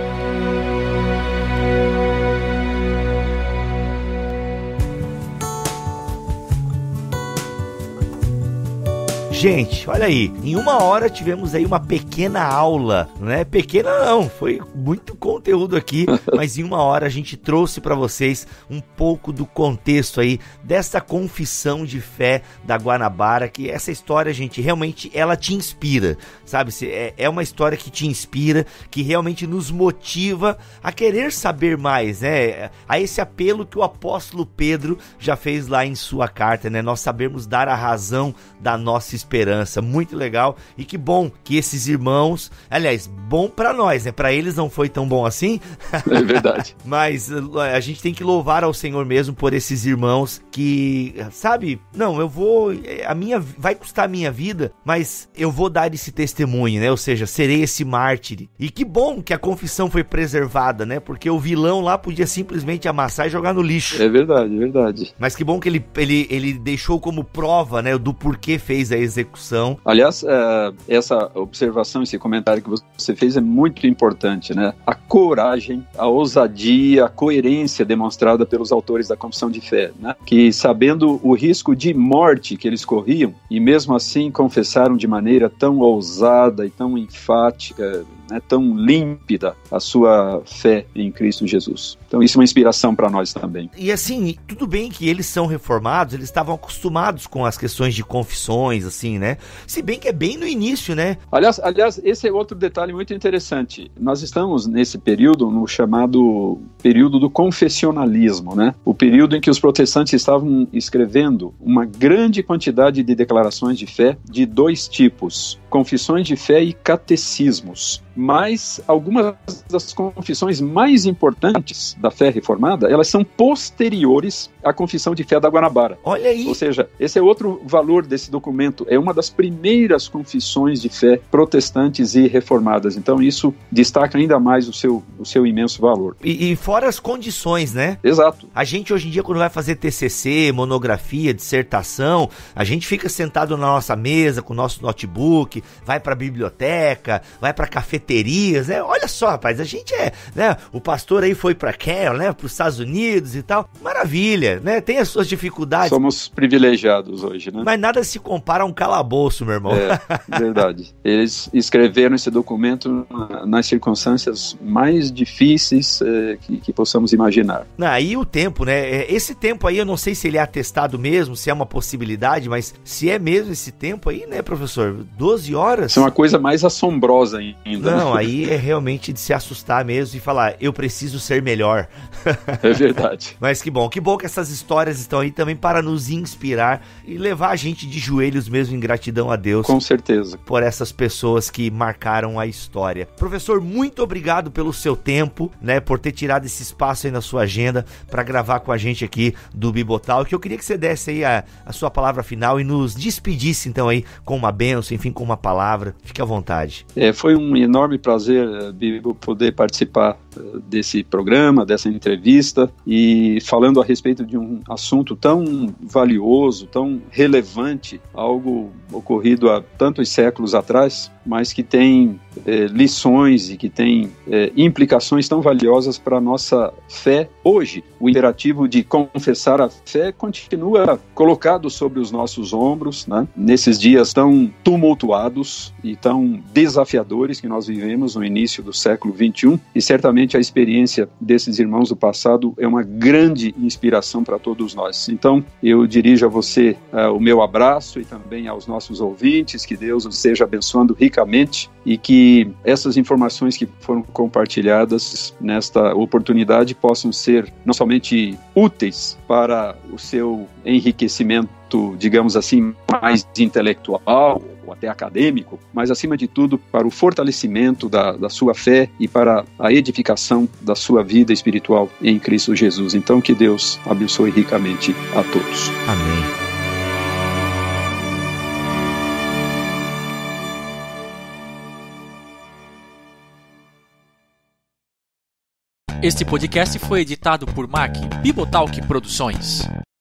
Speaker 2: Gente, olha aí, em 1 hora tivemos aí uma pequena aula, não é pequena não, foi muito conteúdo aqui, mas em 1 hora a gente trouxe para vocês um pouco do contexto aí dessa confissão de fé da Guanabara, que essa história, gente, realmente ela te inspira, sabe? É uma história que te inspira, que realmente nos motiva a querer saber mais, né? A esse apelo que o apóstolo Pedro já fez lá em sua carta, né? Nós sabemos dar a razão da nossa esperança, muito legal, e que bom que esses irmãos, aliás, bom pra nós, né? Pra eles não foi tão bom assim.
Speaker 4: É verdade.
Speaker 2: Mas a gente tem que louvar ao Senhor mesmo por esses irmãos que, sabe, não, vai custar a minha vida, mas eu vou dar esse testemunho, né? Ou seja, serei esse mártir. E que bom que a confissão foi preservada, né? Porque o vilão lá podia simplesmente amassar e jogar no lixo.
Speaker 4: É verdade, é verdade.
Speaker 2: Mas que bom que ele deixou como prova, né, do porquê fez a execução execução.
Speaker 4: Aliás, essa observação, esse comentário que você fez é muito importante, né? A coragem, a ousadia, a coerência demonstrada pelos autores da Confissão de Fé, né? Que, sabendo o risco de morte que eles corriam, e mesmo assim confessaram de maneira tão ousada e tão enfática, né, tão límpida a sua fé em Cristo Jesus. Então isso é uma inspiração para nós também.
Speaker 2: E assim, tudo bem que eles são reformados, eles estavam acostumados com as questões de confissões, assim, né? Se bem que é bem no início, né?
Speaker 4: Aliás, esse é outro detalhe muito interessante. Nós estamos nesse período, no chamado período do confessionalismo, né? O período em que os protestantes estavam escrevendo uma grande quantidade de declarações de fé de dois tipos: confissões de fé e catecismos. Mas algumas das confissões mais importantes da fé reformada, elas são posteriores à confissão de fé da Guanabara.
Speaker 2: Olha aí!
Speaker 4: Ou seja, esse é outro valor desse documento. É uma das primeiras confissões de fé protestantes e reformadas. Então isso destaca ainda mais o seu imenso valor.
Speaker 2: E fora as condições, né?
Speaker 4: Exato.
Speaker 2: A gente hoje em dia, quando vai fazer TCC, monografia, dissertação, a gente fica sentado na nossa mesa com o nosso notebook, vai para a biblioteca, vai para cafeterias, né? Olha só, rapaz, a gente né? O pastor aí foi para Carroll, né? Para os Estados Unidos e tal. Maravilha, né? Tem as suas dificuldades.
Speaker 4: Somos privilegiados hoje, né?
Speaker 2: Mas nada se compara a um calabouço, meu irmão.
Speaker 4: É, verdade. Eles escreveram esse documento nas circunstâncias mais difíceis que possamos imaginar.
Speaker 2: Aí o tempo, né? Esse tempo aí, eu não sei se ele é atestado mesmo, se é uma possibilidade, mas se é mesmo esse tempo aí, né, professor? 12 horas?
Speaker 4: Isso é uma coisa mais assombrosa ainda.
Speaker 2: Não, aí é realmente de se assustar mesmo e falar, eu preciso ser melhor.
Speaker 4: É verdade.
Speaker 2: Mas que bom que essas histórias estão aí também para nos inspirar e levar a gente de joelhos mesmo em gratidão a Deus.
Speaker 4: Com certeza.
Speaker 2: Por essas pessoas que marcaram a história. Professor, muito obrigado pelo seu tempo, né, por ter tirado esse espaço aí na sua agenda para gravar com a gente aqui do Bibotal, que eu queria que você desse aí a sua palavra final e nos despedisse então aí com uma bênção, enfim, com uma palavra. Fique à vontade.
Speaker 4: Foi um enorme prazer, Bibo, poder participar desse programa, dessa entrevista, e falando a respeito de um assunto tão valioso, tão relevante, algo ocorrido há tantos séculos atrás, mas que tem lições e que tem implicações tão valiosas para a nossa fé hoje. O imperativo de confessar a fé continua colocado sobre os nossos ombros, né? Nesses dias tão tumultuados e tão desafiadores que nós vivemos no início do século XXI, e certamente a experiência desses irmãos do passado é uma grande inspiração para todos nós. Então, eu dirijo a você o meu abraço e também aos nossos ouvintes, que Deus os esteja abençoando ricamente e que essas informações que foram compartilhadas nesta oportunidade possam ser não somente úteis para o seu enriquecimento, digamos assim, mais intelectual ou até acadêmico, mas acima de tudo para o fortalecimento da sua fé e para a edificação da sua vida espiritual em Cristo Jesus. Então que Deus abençoe ricamente a todos.
Speaker 2: Amém.
Speaker 5: Este podcast foi editado por Mac Bibotalk Produções.